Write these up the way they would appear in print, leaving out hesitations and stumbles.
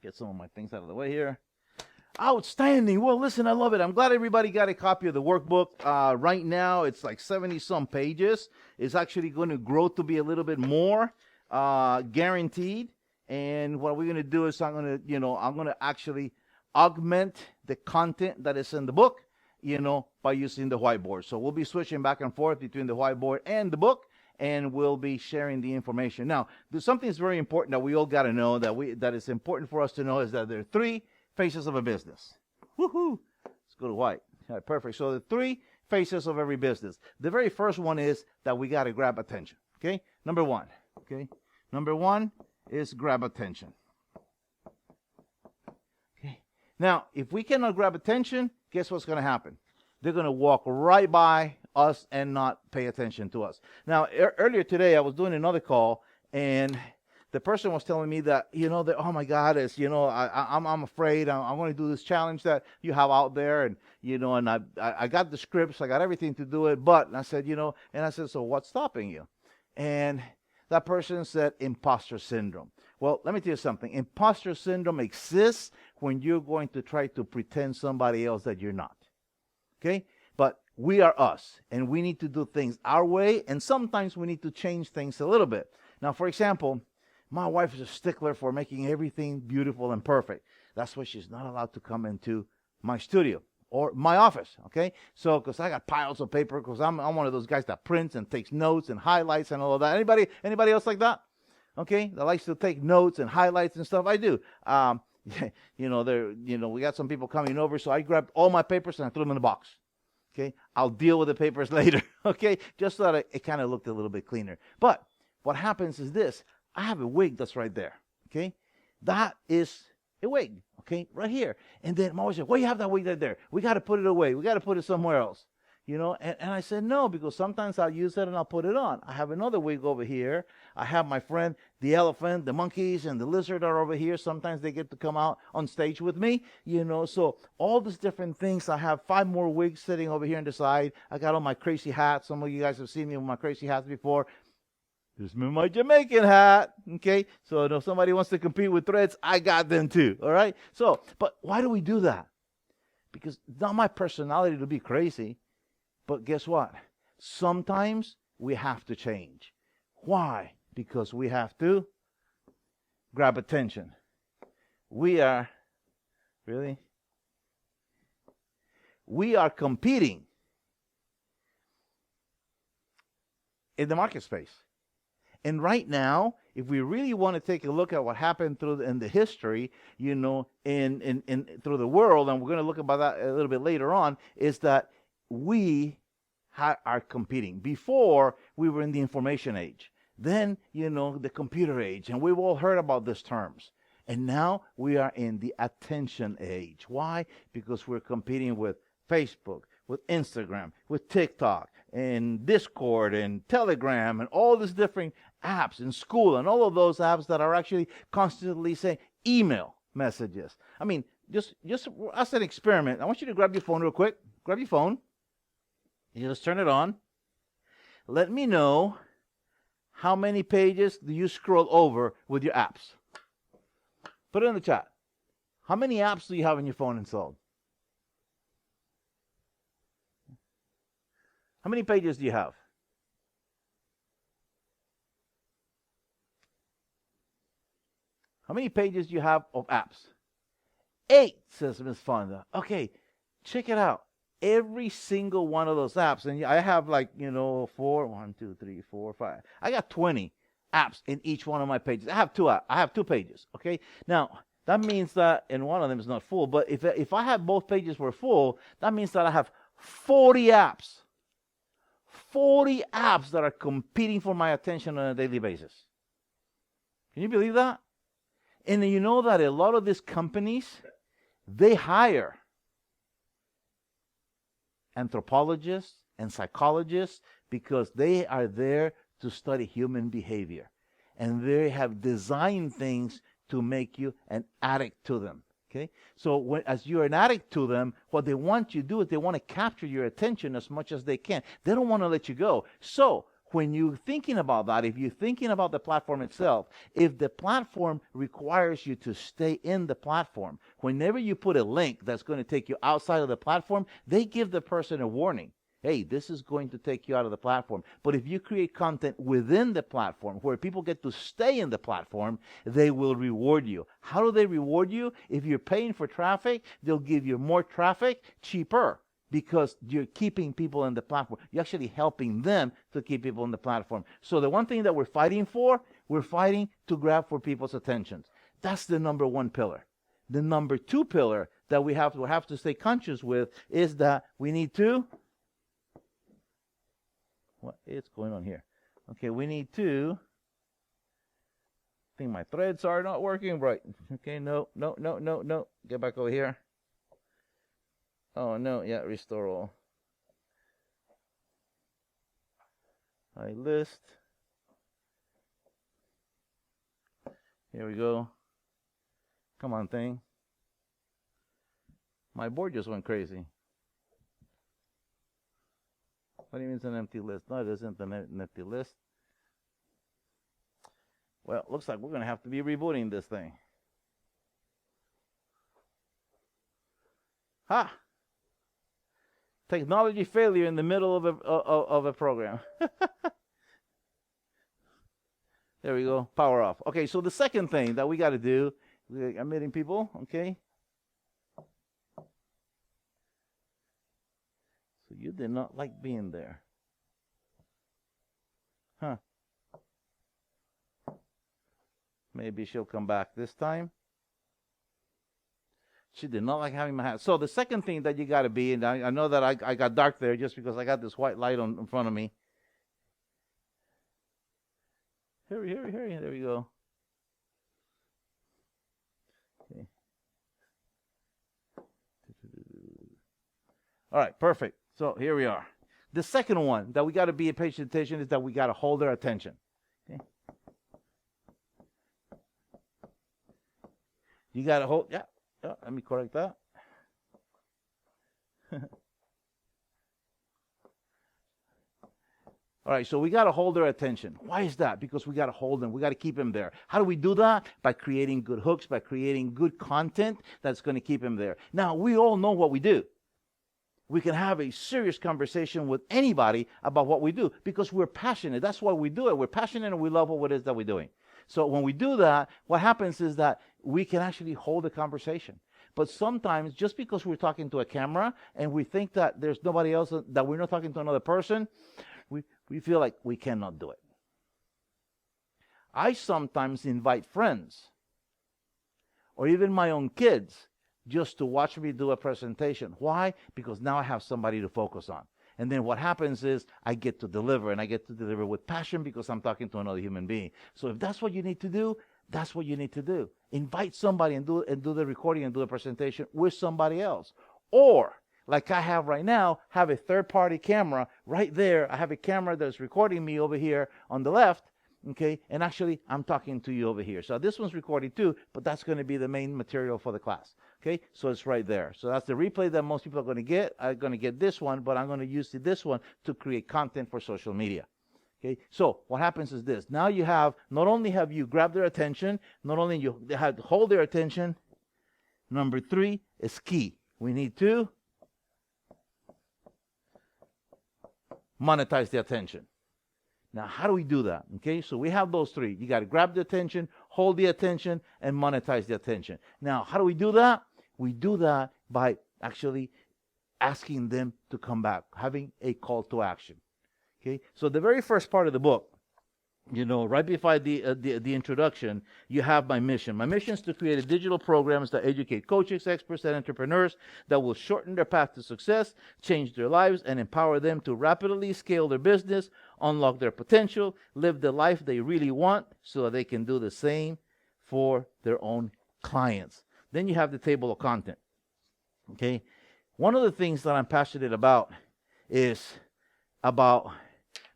Get some of my things out of the way here. Outstanding. Well, listen, I love it. I'm glad everybody got a copy of the workbook. Right now, it's like 70-some pages. It's actually going to grow to be a little bit more, guaranteed. And what we're going to do is I'm going to actually augment the content that is in the book, by using the whiteboard. So we'll be switching back and forth between the whiteboard and the book, and we'll be sharing the information. Now, there's something that's very important that we all got to know, that is important for us to know, is that there are 3 faces of a business. Woohoo! Let's go to white. All right, perfect. So the 3 faces of every business. The very first one is that we got to grab attention. Okay? Number 1. Okay? Number 1 is grab attention. Okay. Now, if we cannot grab attention, guess what's going to happen? They're going to walk right by us and not pay attention to us. Now, earlier today, I was doing another call, and the person was telling me that, that, oh my God, I'm afraid. I want to do this challenge that you have out there, and and I got the scripts, I got everything to do it, but I said, so what's stopping you? And that person said imposter syndrome. Well, let me tell you something. Imposter syndrome exists when you're going to try to pretend somebody else that you're not. Okay? But we are us, and we need to do things our way, and sometimes we need to change things a little bit. Now, for example, my wife is a stickler for making everything beautiful and perfect. That's why she's not allowed to come into my studio or my office, okay? So, because I got piles of paper, because I'm one of those guys that prints and takes notes and highlights and all of that. Anybody else like that? Okay, that likes to take notes and highlights and stuff? I do. We got some people coming over, so I grabbed all my papers and I threw them in the box. Okay, I'll deal with the papers later. Okay, just so that it kind of looked a little bit cleaner. But what happens is this. I have a wig that's right there, okay? That is a wig, okay, right here. And then my wife said, well, you have that wig right there. We got to put it away. We got to put it somewhere else, And I said, no, because sometimes I'll use it and I'll put it on. I have another wig over here. I have my friend, the elephant, the monkeys, and the lizard are over here. Sometimes they get to come out on stage with me, So all these different things. I have 5 more wigs sitting over here on the side. I got all my crazy hats. Some of you guys have seen me with my crazy hats before. Here's me my Jamaican hat, okay? So if somebody wants to compete with threads, I got them too, all right? So, but why do we do that? Because it's not my personality to be crazy, but guess what? Sometimes we have to change. Why? Because we have to grab attention. We are competing in the market space. And right now, if we really want to take a look at what happened in the history, through the world, and we're going to look about that a little bit later on, is that we are competing. Before, we were in the information age. Then, the computer age, and we've all heard about these terms. And now we are in the attention age. Why? Because we're competing with Facebook, with Instagram, with TikTok, and Discord, and Telegram, and all these different apps in school, and all of those apps that are actually constantly saying email messages. I mean, just as an experiment, I want you to grab your phone real quick. Grab your phone. You just turn it on. Let me know how many pages do you scroll over with your apps. Put it in the chat. How many apps do you have on your phone installed? How many pages do you have? How many pages do you have of apps? 8, says Ms. Fonda. Okay, check it out. Every single one of those apps, and I have 1, 2, 3, 4, 5. I got 20 apps in each one of my pages. I have 2 pages, okay? Now, that means that, and one of them is not full, but if I have both pages were full, that means that I have 40 apps. 40 apps that are competing for my attention on a daily basis. Can you believe that? And you know that a lot of these companies, they hire anthropologists and psychologists because they are there to study human behavior. And they have designed things to make you an addict to them. Okay? So as you're an addict to them, what they want you to do is they want to capture your attention as much as they can. They don't want to let you go. So when you're thinking about that, if you're thinking about the platform itself, if the platform requires you to stay in the platform, whenever you put a link that's going to take you outside of the platform, they give the person a warning. Hey, this is going to take you out of the platform. But if you create content within the platform where people get to stay in the platform, they will reward you. How do they reward you? If you're paying for traffic, they'll give you more traffic cheaper, because you're keeping people in the platform. You're actually helping them to keep people in the platform. So the one thing that we're fighting for, we're fighting to grab for people's attention. That's the number one pillar. The number two pillar that we have to stay conscious with is that we need to, what is going on here? Okay, we need to, I think my threads are not working right. Okay, no. Get back over here. Oh, no, yeah, restore all. I list. Here we go. Come on, thing. My board just went crazy. What do you mean it's an empty list? No, it isn't an empty list. Well, looks like we're going to have to be rebooting this thing. Ha! Technology failure in the middle of a program. There we go. Power off. Okay, so the second thing that we got to do, I'm meeting people, okay? So you did not like being there. Huh. Maybe she'll come back this time. She did not like having my hat. So the second thing that you got to be, and I know that I got dark there just because I got this white light in front of me. Hurry. There we go. Okay. All right, perfect. So here we are. The second one that we got to be patient attention is that we got to hold their attention. Okay. You got to hold, yeah, let me correct that. All right, so we got to hold their attention. Why is that? Because we got to hold them. We got to keep them there. How do we do that? By creating good hooks, by creating good content that's going to keep them there. Now, we all know what we do. We can have a serious conversation with anybody about what we do because we're passionate. That's why we do it. We're passionate and we love what it is that we're doing. So when we do that, what happens is that we can actually hold a conversation. But sometimes, just because we're talking to a camera and we think that there's nobody else, that we're not talking to another person, we feel like we cannot do it. I sometimes invite friends or even my own kids just to watch me do a presentation. Why? Because now I have somebody to focus on. And then what happens is I get to deliver, and I get to deliver with passion because I'm talking to another human being. So if that's what you need to do, that's what you need to do. Invite somebody and do the recording and do the presentation with somebody else. Or, like I have right now, have a third-party camera right there. I have a camera that's recording me over here on the left, okay? And actually, I'm talking to you over here. So this one's recorded too, but that's going to be the main material for the class. Okay, so it's right there. So that's the replay that most people are going to get. I'm going to get this one, but I'm going to use this one to create content for social media. Okay, so what happens is this. Now you have, not only have you grabbed their attention, not only you have to hold their attention. Number 3 is key. We need to monetize the attention. Now, how do we do that? Okay, so we have those 3. You got to grab the attention, hold the attention, and monetize the attention. Now, how do we do that? We do that by actually asking them to come back, having a call to action. Okay, so the very first part of the book, right before the introduction, you have my mission. My mission is to create digital programs that educate coaches, experts, and entrepreneurs that will shorten their path to success, change their lives, and empower them to rapidly scale their business, unlock their potential, live the life they really want so that they can do the same for their own clients. Then you have the table of content. Okay, one of the things that I'm passionate about is about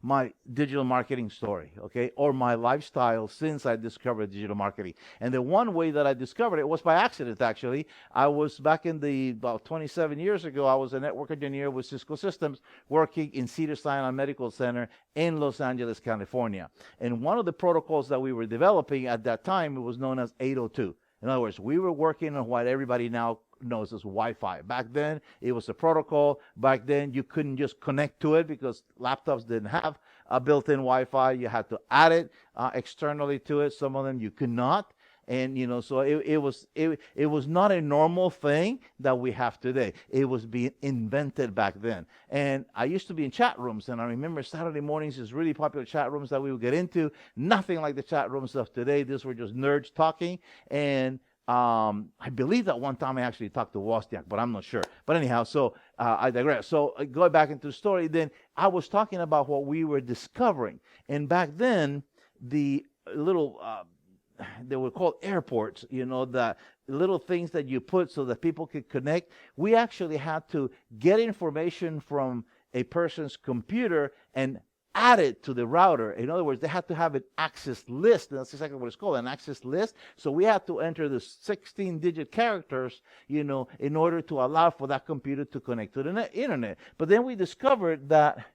my digital marketing story, okay, or my lifestyle since I discovered digital marketing. And the one way that I discovered it was by accident, actually. I was back in about 27 years ago, I was a network engineer with Cisco Systems working in Cedars-Sinai Medical Center in Los Angeles, California. And one of the protocols that we were developing at that time, it was known as 802. In other words, we were working on what everybody now knows as Wi-Fi. Back then, it was a protocol. Back then, you couldn't just connect to it because laptops didn't have a built-in Wi-Fi. You had to add it externally to it. Some of them you could not. And, so it was not a normal thing that we have today. It was being invented back then. And I used to be in chat rooms, and I remember Saturday mornings, these really popular chat rooms that we would get into. Nothing like the chat rooms of today. These were just nerds talking. And I believe that one time I actually talked to Wozniak, but I'm not sure. But anyhow, so I digress. So going back into the story, then I was talking about what we were discovering. And back then, the little... they were called airports, the little things that you put so that people could connect. We actually had to get information from a person's computer and add it to the router. In other words, they had to have an access list. That's exactly what it's called, an access list. So we had to enter the 16-digit characters, in order to allow for that computer to connect to the internet. But then we discovered that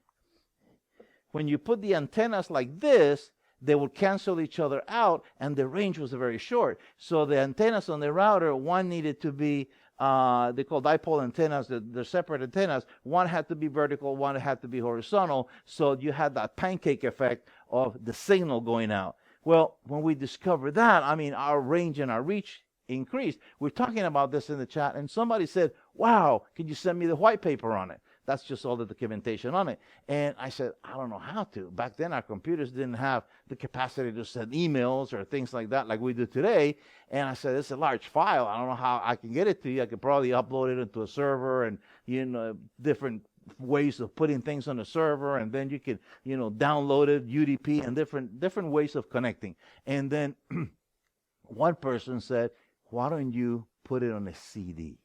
when you put the antennas like this, they would cancel each other out, and the range was very short. So the antennas on the router, one needed to be, they call dipole antennas, they're separate antennas. One had to be vertical, one had to be horizontal, so you had that pancake effect of the signal going out. Well, when we discovered that, our range and our reach increased. We're talking about this in the chat, and somebody said, wow, can you send me the white paper on it? That's just all the documentation on it. And I said, I don't know how to. Back then, our computers didn't have the capacity to send emails or things like that like we do today. And I said, it's a large file. I don't know how I can get it to you. I could probably upload it into a server and, different ways of putting things on a server. And then you could, download it, UDP, and different ways of connecting. And then one person said, why don't you put it on a CD?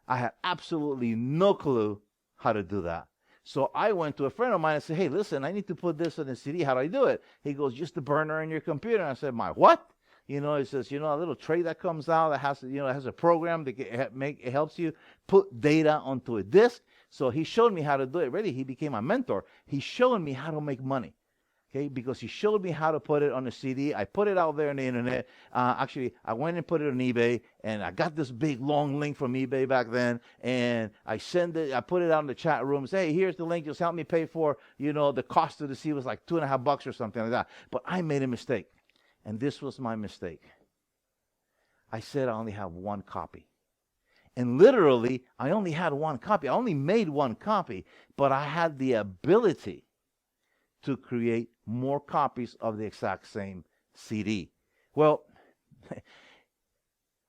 I had absolutely no clue how to do that. So I went to a friend of mine and said, hey, listen, I need to put this on a CD. How do I do it? He goes, just the burner in your computer. And I said, my what? He says, a little tray that comes out that has, it has a program that it helps you put data onto a disk. So he showed me how to do it. Really, he became my mentor. He showed me how to make money. Okay, because he showed me how to put it on a CD. I put it out there on the internet. Actually, I went and put it on eBay, and I got this big long link from eBay back then, and I put it out in the chat rooms. Hey, here's the link. Just help me pay for, the cost of the CD was like $2.50 or something like that. But I made a mistake, and this was my mistake. I said I only have one copy. And literally, I only had one copy. I only made one copy, but I had the ability to create more copies of the exact same CD. Well,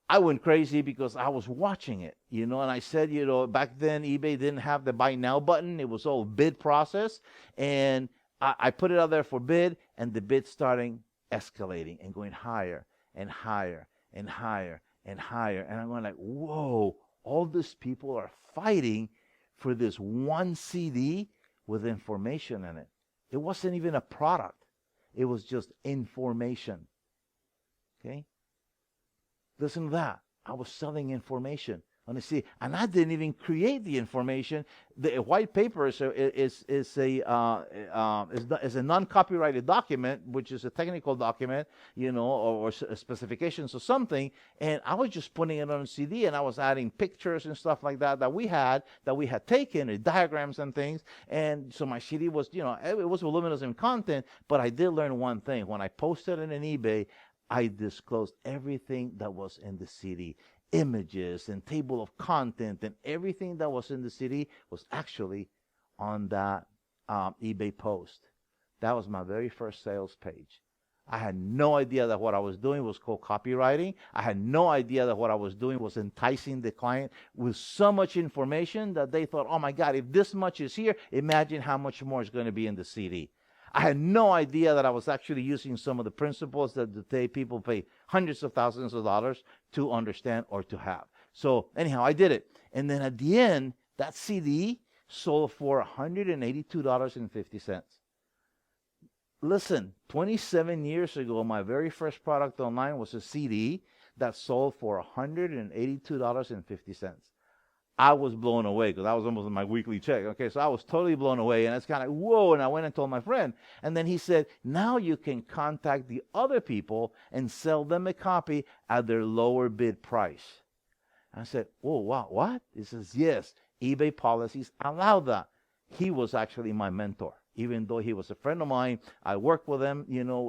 I went crazy because I was watching it, and I said, back then eBay didn't have the buy now button. It was all bid process. And I put it out there for bid, and the bid starting escalating and going higher and higher and higher and higher. And I'm going like, whoa, all these people are fighting for this one CD with information in it. It wasn't even a product. It was just information. Okay? Listen to that. I was selling information on the CD, and I didn't even create the information. The white paper is a non-copyrighted document, which is a technical document, or specifications or something. And I was just putting it on a CD, and I was adding pictures and stuff like that we had taken, and diagrams and things. And so my CD was, it was voluminous in content, but I did learn one thing. When I posted it on eBay, I disclosed everything that was in the CD. Images and table of content and everything that was in the CD was actually on that eBay post. That was my very first sales page. I had no idea that what I was doing was called copywriting. I had no idea that what I was doing was enticing the client with so much information that they thought, oh my God, if this much is here, imagine how much more is going to be in the CD. I had no idea that I was actually using some of the principles that today people pay hundreds of thousands of dollars to understand or to have. So anyhow, I did it. And then at the end, that CD sold for $182.50. Listen, 27 years ago, my very first product online was a CD that sold for $182.50. I was blown away because that was almost my weekly check. Okay, so I was totally blown away, and it's kind of like, whoa. And I went and told my friend, and then he said, now you can contact the other people and sell them a copy at their lower bid price. I said, oh, wow, what? He says, yes, eBay policies allow that. He was actually my mentor. Even though he was a friend of mine, I worked with him,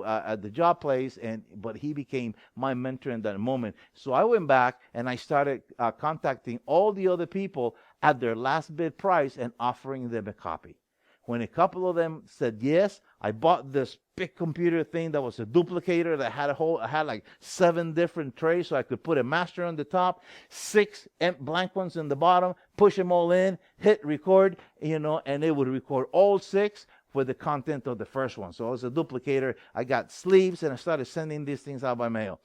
at the job place, but he became my mentor in that moment. So I went back and I started contacting all the other people at their last bid price and offering them a copy. When a couple of them said yes, I bought this big computer thing that was a duplicator that had like 7 different trays, so I could put a master on the top, 6 blank ones in the bottom, push them all in, hit record, and it would record all 6 with the content of the first one. So it was a duplicator. I got sleeves, and I started sending these things out by mail.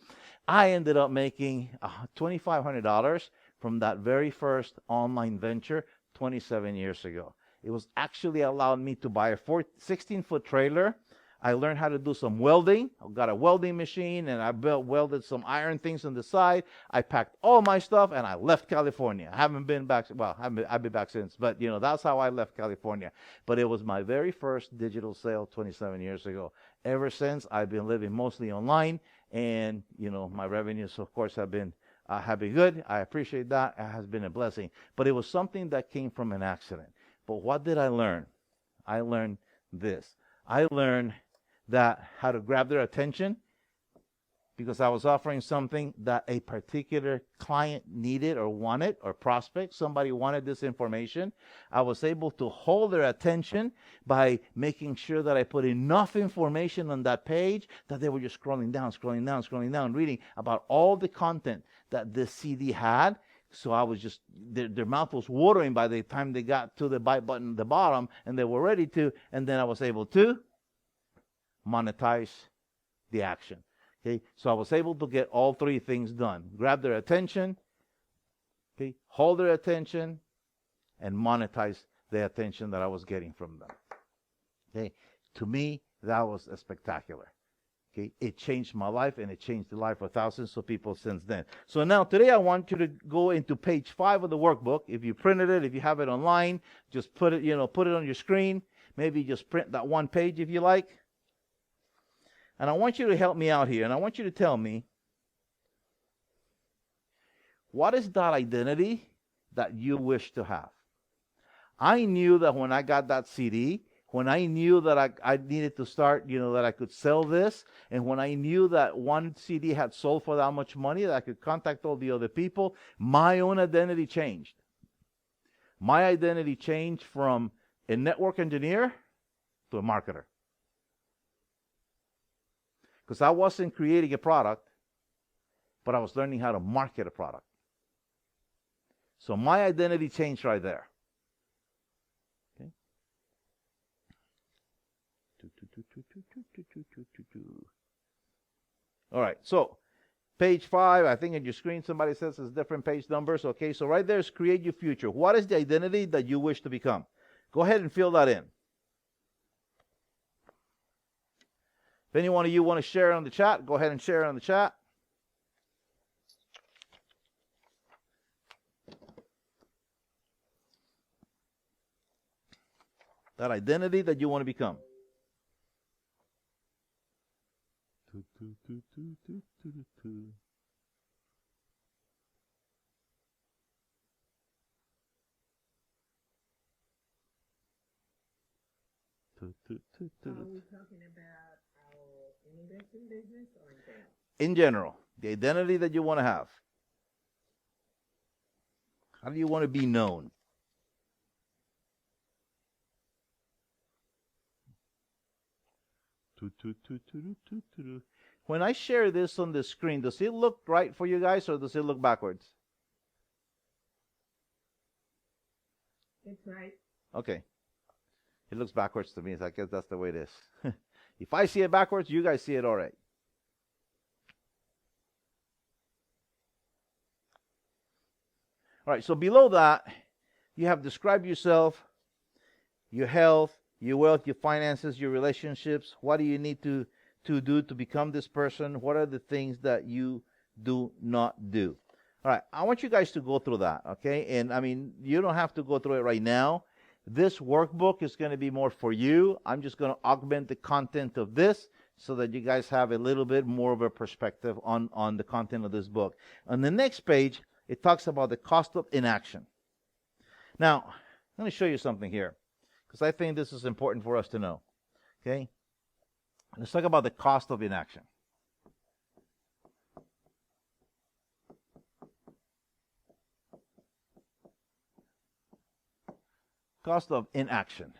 I ended up making $2,500 from that very first online venture 27 years ago. It was actually allowed me to buy a 16-foot trailer. I learned how to do some welding. I got a welding machine, and I welded some iron things on the side. I packed all my stuff, and I left California. I haven't been back. Well, I've been back since, but that's how I left California. But it was my very first digital sale 27 years ago. Ever since, I've been living mostly online, and my revenues, of course, have been good. I appreciate that. It has been a blessing. But it was something that came from an accident. But what did I learn? I learned this. I learned how to grab their attention because I was offering something that a particular client needed or wanted, or prospect. Somebody wanted this information. I was able to hold their attention by making sure that I put enough information on that page that they were just scrolling down, reading about all the content that this CD had. So I was just, their mouth was watering by the time they got to the buy button at the bottom, and they were ready to, and then I was able to monetize the action. Okay, so I was able to get all 3 things done. Grab their attention, okay, hold their attention, and monetize the attention that I was getting from them. Okay, to me, that was spectacular. Okay, it changed my life, and it changed the life of thousands of people since then. So now today I want you to go into page 5 of the workbook. If you printed it, if you have it online, just put it on your screen. Maybe just print that one page if you like. And I want you to help me out here, and I want you to tell me, what is that identity that you wish to have? I knew that when I got that CD, when I knew that I needed to start, that I could sell this, and when I knew that one CD had sold for that much money, that I could contact all the other people, my own identity changed. My identity changed from a network engineer to a marketer. Because I wasn't creating a product, but I was learning how to market a product. So my identity changed right there. All right, so page 5, I think on your screen somebody says it's different page numbers. Okay, so right there is create your future. What is the identity that you wish to become? Go ahead and fill that in. If any one of you want to share on the chat, go ahead and share on the chat. That identity that you want to become. Are we talking about our investing business or in general? In general, the identity that you want to have. How do you want to be known? When I share this on the screen, does it look right for you guys, or does it look backwards? It's right. Okay. It looks backwards to me, so I guess that's the way it is. If I see it backwards, you guys see it all right. All right, so below that, you have describe yourself, your health, your wealth, your finances, your relationships. What do you need to do to become this person? What are the things that you do not do? All right, I want you guys to go through that, okay? And I mean, you don't have to go through it right now. This workbook is going to be more for you. I'm just going to augment the content of this so that you guys have a little bit more of a perspective on the content of this book. On the next page, it talks about the cost of inaction. Now, I'm going to show you something here because I think this is important for us to know, okay? Let's talk about the cost of inaction. Cost of inaction.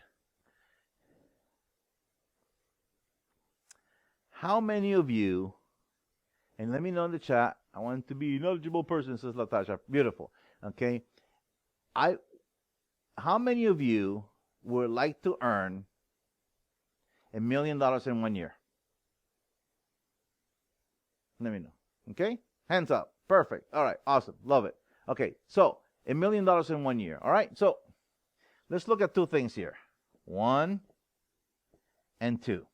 How many of you, and let me know in the chat, I want to be a knowledgeable person, says Latasha. Beautiful. Okay. How many of you would like to earn $1 million in 1 year? Let me know. Okay? Hands up. Perfect. All right. Awesome. Love it. Okay. So, $1 million in 1 year. All right. So, let's look at two things here. 1 and 2.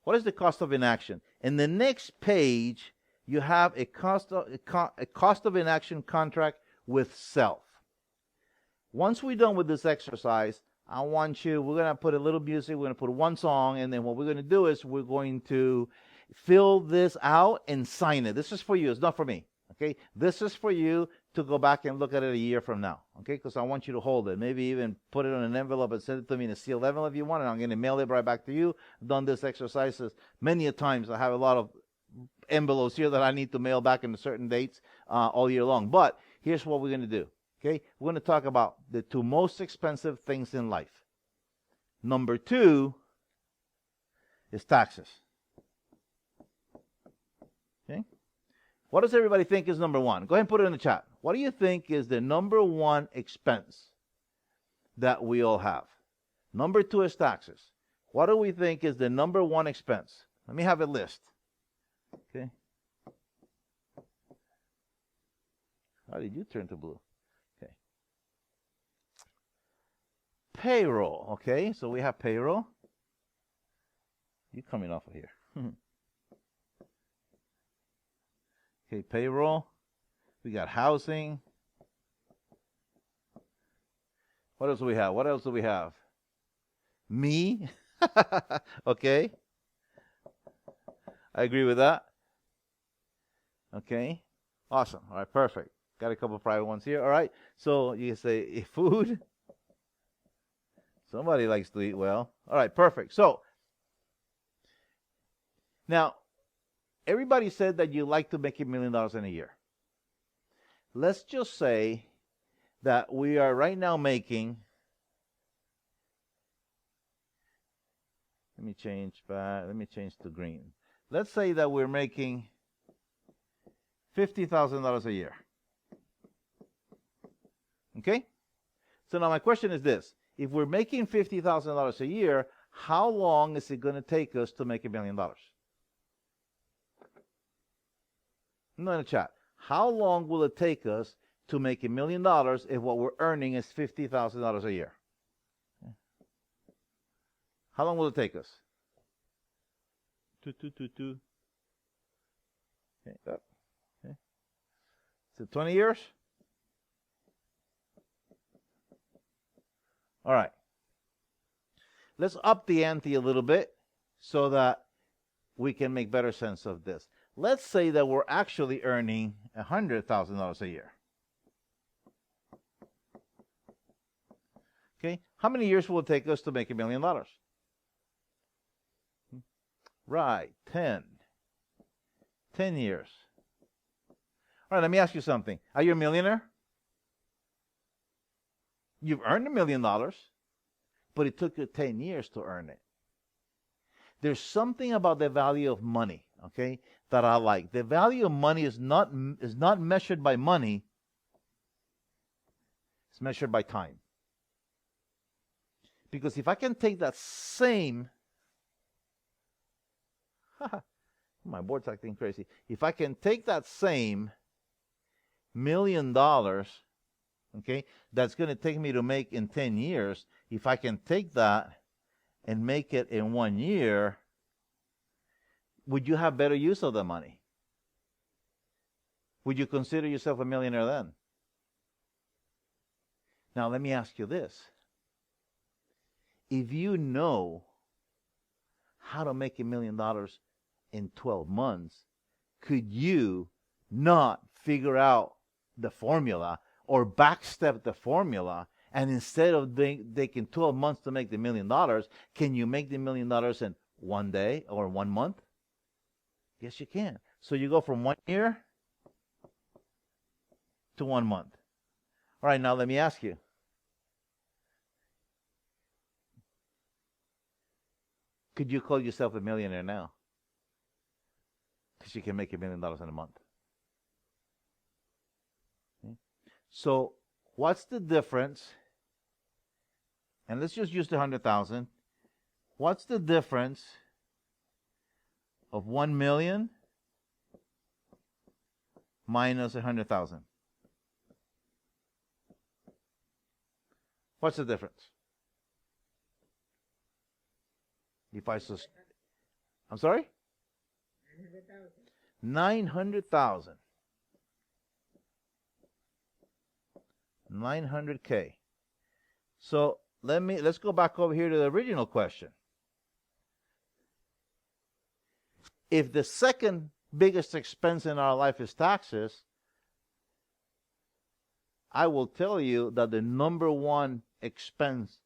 What is the cost of inaction? In the next page, you have a cost of inaction contract with self. Once we're done with this exercise, we're going to put a little music, we're going to put one song, and then what we're going to do is we're going to fill this out and sign it. This is for you. It's not for me. Okay? This is for you to go back and look at it a year from now. Okay? Because I want you to hold it. Maybe even put it on an envelope and send it to me in a sealed envelope if you want, and I'm going to mail it right back to you. I've done this exercise many a times. I have a lot of envelopes here that I need to mail back in certain dates all year long. But here's what we're going to do. Okay? We're going to talk about the two most expensive things in life. Number 2 is taxes. Okay? What does everybody think is number 1? Go ahead and put it in the chat. What do you think is the number 1 expense that we all have? Number 2 is taxes. What do we think is the number 1 expense? Let me have a list. Okay. How did you turn to blue? Okay. Payroll. Okay, so we have payroll. You coming off of here. Okay, payroll. We got housing. What else do we have? What else do we have? Me. Okay. I agree with that. Okay. Awesome. All right, perfect. Got a couple of private ones here. All right. So you say food. Somebody likes to eat well. All right, perfect. So now, everybody said that you like to make $1 million in a year. Let's just say that we are right now making, let me change to green. Let's say that we're making $50,000 a year. Okay? So now my question is this. If we're making $50,000 a year, how long is it going to take us to make $1 million? No, in the chat. How long will it take us to make $1 million if what we're earning is $50,000 a year? How long will it take us? 2. Okay, up. Okay. Is it 20 years? All right. Let's up the ante a little bit so that we can make better sense of this. Let's say that we're actually earning $100,000 a year. Okay, how many years will it take us to make $1 million? Right, 10. 10 years. All right, let me ask you something. Are you a millionaire? You've earned $1 million, but it took you 10 years to earn it. There's something about the value of money, okay, that I like. The value of money is not measured by money. It's measured by time. Because if I can take that same, my board's acting crazy. If I can take that same $1 million, okay, that's going to take me to make in 10 years, if I can take that and make it in 1 year, would you have better use of the money? Would you consider yourself a millionaire then? Now, let me ask you this. If you know how to make $1 million in 12 months, could you not figure out the formula or backstep the formula, and instead of taking 12 months to make the $1 million, can you make the $1 million in 1 day or 1 month? Yes, you can. So you go from 1 year to 1 month. All right, now let me ask you. Could you call yourself a millionaire now? Because you can make $1 million in a month. Okay. So what's the difference? And let's just use the 100,000. What's the difference of 1 million minus 100,000? What's the difference? If I'm sorry? 900,000. 900K. So let's go back over here to the original question. If the second biggest expense in our life is taxes, I will tell you that the number one expense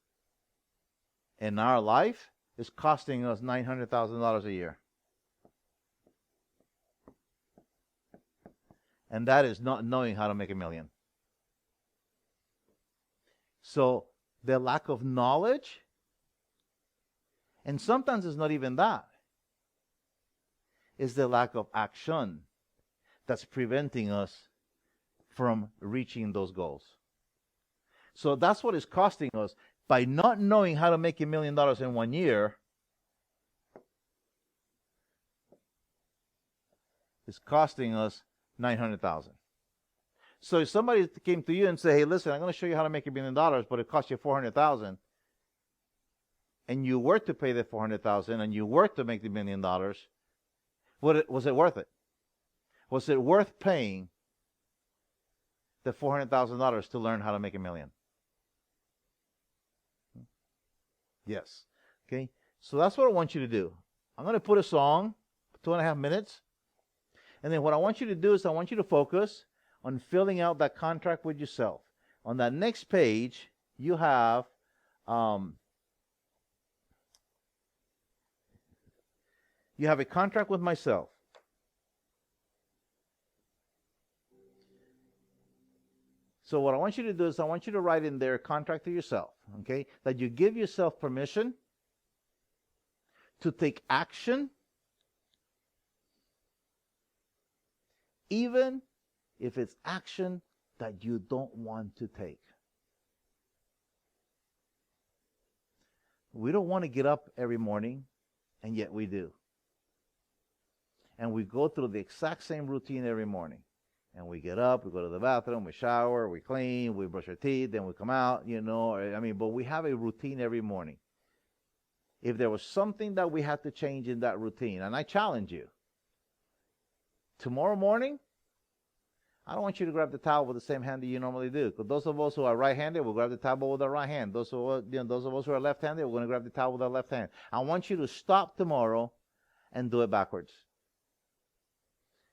in our life is costing us $900,000 a year. And that is not knowing how to make $1 million. So the lack of knowledge, and sometimes it's not even that, is the lack of action that's preventing us from reaching those goals. So that's what is costing us. By not knowing how to make $1 million in 1 year, it's costing us 900,000. So if somebody came to you and said, "Hey, listen, I'm going to show you how to make $1 million, but it costs you 400,000," and you were to pay the 400,000 and you were to make the $1 million, was it worth it? Was it worth paying the $400,000 to learn how to make $1 million? Yes. Okay. So that's what I want you to do. I'm going to put a song, 2.5 minutes. And then what I want you to do is I want you to focus on filling out that contract with yourself. On that next page, you have a contract with myself. So what I want you to do is I want you to write in there a contract to yourself, okay? That you give yourself permission to take action, even if it's action that you don't want to take. We don't want to get up every morning, and yet we do. And we go through the exact same routine every morning. And we get up, we go to the bathroom, we shower, we clean, we brush our teeth, then we come out, but we have a routine every morning. If there was something that we had to change in that routine, and I challenge you, tomorrow morning, I don't want you to grab the towel with the same hand that you normally do. Because those of us who are right-handed, we'll grab the towel with our right hand. Those of us who are left-handed, we're going to grab the towel with our left hand. I want you to stop tomorrow and do it backwards.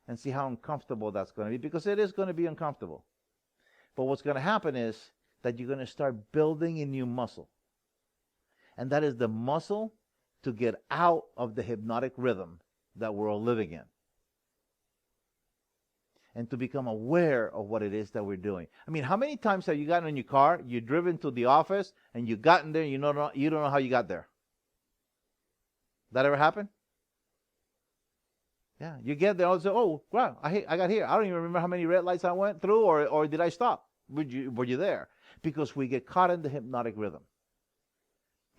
And see how uncomfortable that's going to be, because it is going to be uncomfortable. But what's going to happen is that you're going to start building a new muscle. And that is the muscle to get out of the hypnotic rhythm that we're all living in. And to become aware of what it is that we're doing. I mean, how many times have you gotten in your car, you've driven to the office, and you got in there, and you don't know how you got there? That ever happen? Yeah, you get there and say, "Oh, wow, I got here. I don't even remember how many red lights I went through, or did I stop? Were you there?" Because we get caught in the hypnotic rhythm.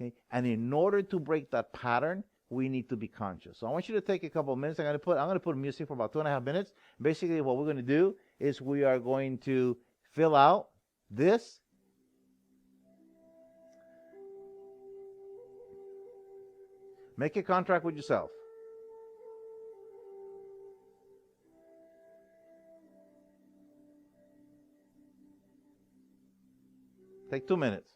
Okay, and in order to break that pattern, we need to be conscious. So I want you to take a couple of minutes. I'm going to put music for about 2.5 minutes. Basically, what we're going to do is we are going to fill out this. Make a contract with yourself. Take 2 minutes.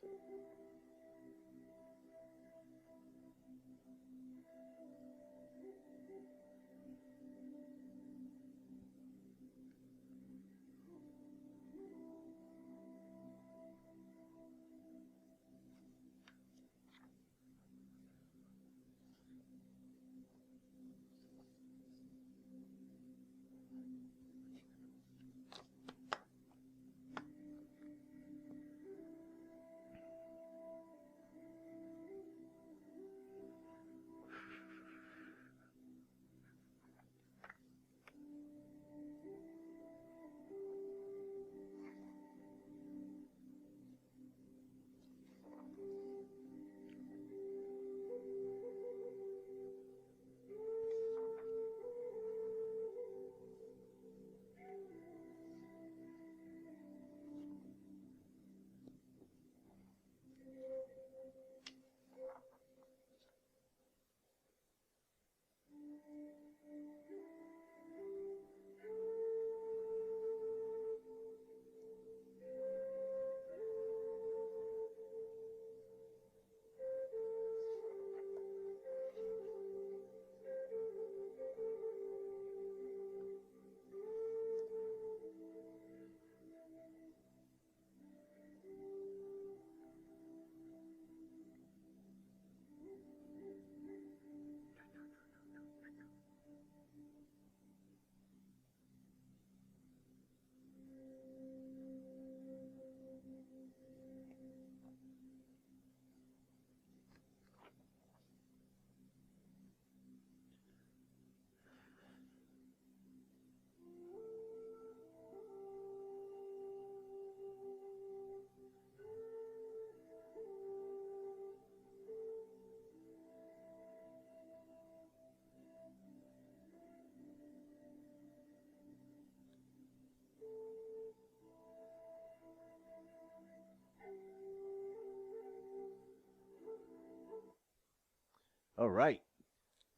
All right.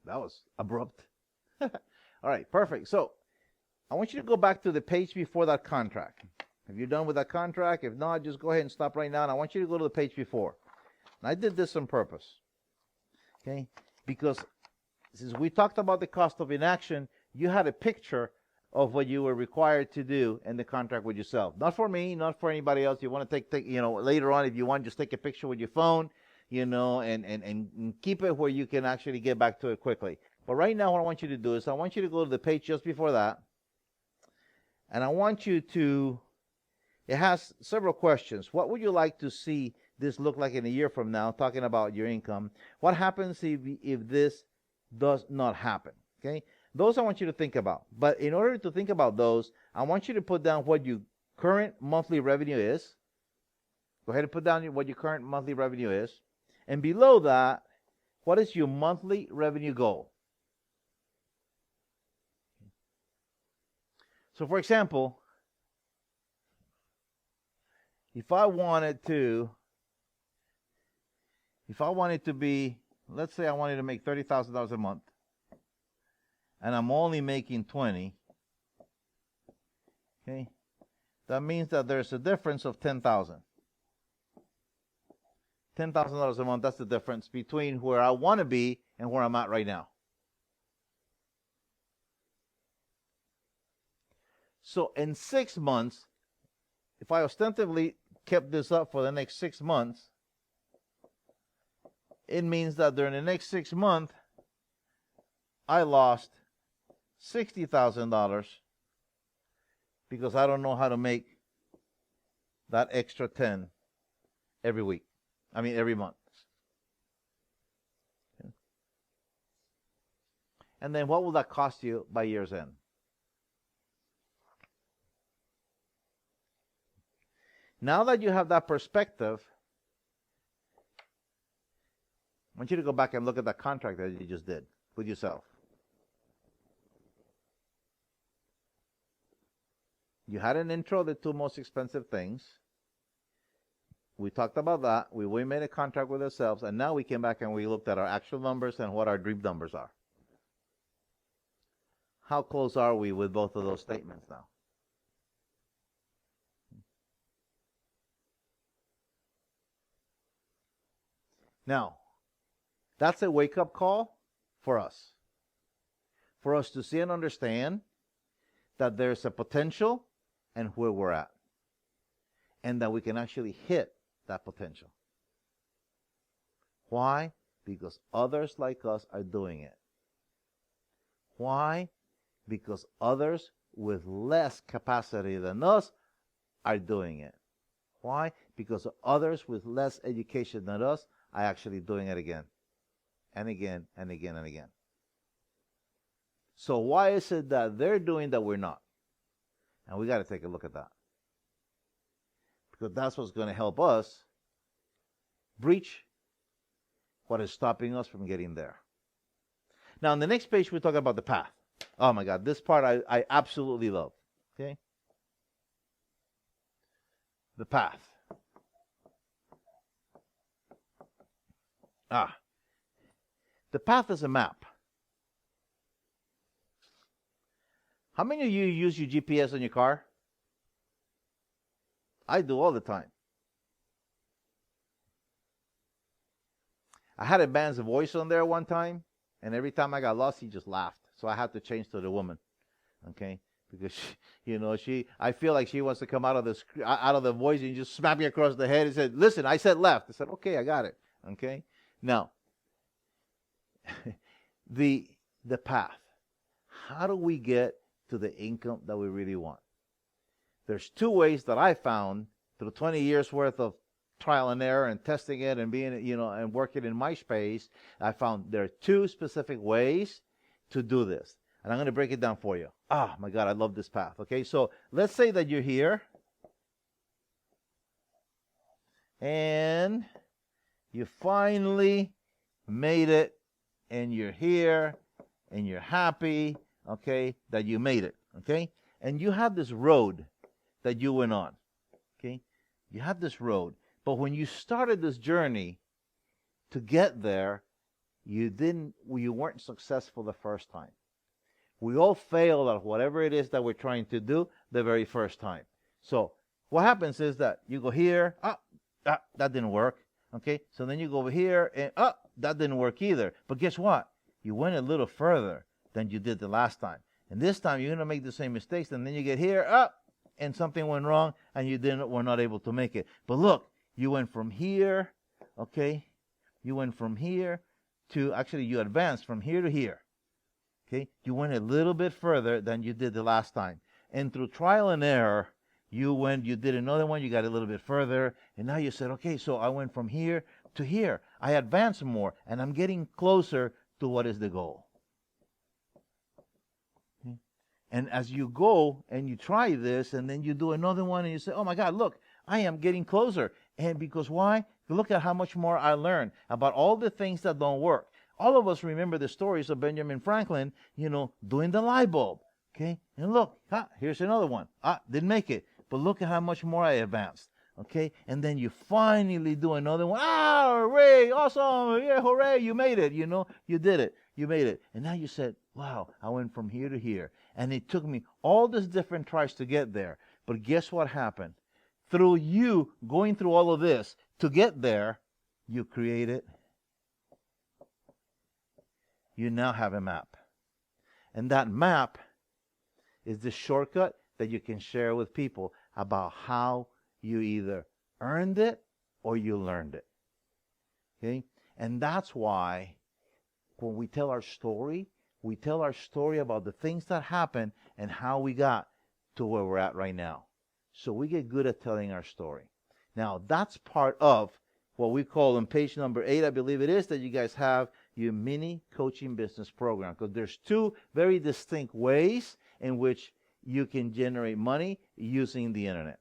That was abrupt. All right, perfect. So I want you to go back to the page before that contract. Have you done with that contract? If not, just go ahead and stop right now. And I want you to go to the page before. And I did this on purpose. Okay? Because since we talked about the cost of inaction, you had a picture of what you were required to do in the contract with yourself. Not for me, not for anybody else. You want to take later on, if you want, just take a picture with your phone, and keep it where you can actually get back to it quickly. But right now, what I want you to do is I want you to go to the page just before that. And I want you to, it has several questions. What would you like to see this look like in a year from now, talking about your income? What happens if this does not happen? Okay? Those I want you to think about. But in order to think about those, I want you to put down what your current monthly revenue is. Go ahead and put down what your current monthly revenue is. And below that, what is your monthly revenue goal? So for example, if I wanted to be, let's say I wanted to make $30,000 a month, and I'm only making 20, okay, that means that there's a difference of $10,000. $10,000 a month, that's the difference between where I want to be and where I'm at right now. So in 6 months, if I ostensibly kept this up for the next 6 months, it means that during the next 6 months, I lost $60,000 because I don't know how to make that extra 10 every week. Every month. Okay. And then what will that cost you by year's end? Now that you have that perspective, I want you to go back and look at that contract that you just did with yourself. You had an intro, the two most expensive things. we talked about that. We made a contract with ourselves, and now we came back and we looked at our actual numbers and what our dream numbers are. How close are we with both of those statements now? Now, that's a wake-up call for us to see and understand that there's a potential and where we're at, and that we can actually hit that potential. Why? Because others like us are doing it. Why? Because others with less capacity than us are doing it. Why? Because others with less education than us are actually doing it again and again and again and again. So why is it that they're doing that we're not? And we got to take a look at that. Because that's what's going to help us breach what is stopping us from getting there. Now, on the next page, we talk about the path. Oh my God, this part I absolutely love. Okay? The path. The path is a map. How many of you use your GPS on your car? I do all the time. I had a man's voice on there one time, and every time I got lost, he just laughed. So I had to change to the woman, okay? Because I feel like she wants to come out of the voice and just smack me across the head and said, "Listen, I said left." I said, "Okay, I got it." Okay. Now, the path. How do we get to the income that we really want? There's two ways that I found through 20 years worth of trial and error and testing it and being, and working in my space. I found there are two specific ways to do this. And I'm going to break it down for you. Oh my God, I love this path. Okay, so let's say that you're here and you finally made it, and you're here and you're happy, okay, that you made it, okay? And you have this road that you went on, okay? You have this road. But when you started this journey to get there, you weren't successful the first time. We all fail at whatever it is that we're trying to do the very first time. So what happens is that you go here, that didn't work, okay? So then you go over here, and that didn't work either. But guess what? You went a little further than you did the last time. And this time you're going to make the same mistakes, and then you get here, and something went wrong, and were not able to make it. But look, you went from here, okay? You went from here to, actually you advanced from here to here, okay? You went a little bit further than you did the last time. And through trial and error, you did another one, you got a little bit further, and now you said, okay, so I went from here to here. I advanced more, and I'm getting closer to what is the goal. Okay? And as you go and you try this, and then you do another one, and you say, oh my God, look, I am getting closer. And because why? Look at how much more I learned about all the things that don't work. All of us remember the stories of Benjamin Franklin, doing the light bulb. Okay? And look, here's another one. Didn't make it. But look at how much more I advanced. Okay? And then you finally do another one. Hooray, awesome. Yeah, hooray, you made it. You did it. You made it. And now you said, wow, I went from here to here. And it took me all these different tries to get there. But guess what happened? Through you going through all of this to get there, you created. You now have a map. And that map is the shortcut that you can share with people about how you either earned it or you learned it. Okay? And that's why when we tell our story about the things that happened and how we got to where we're at right now. So we get good at telling our story. Now, that's part of what we call on page number 8, I believe it is, that you guys have your mini coaching business program. Because there's two very distinct ways in which you can generate money using the internet.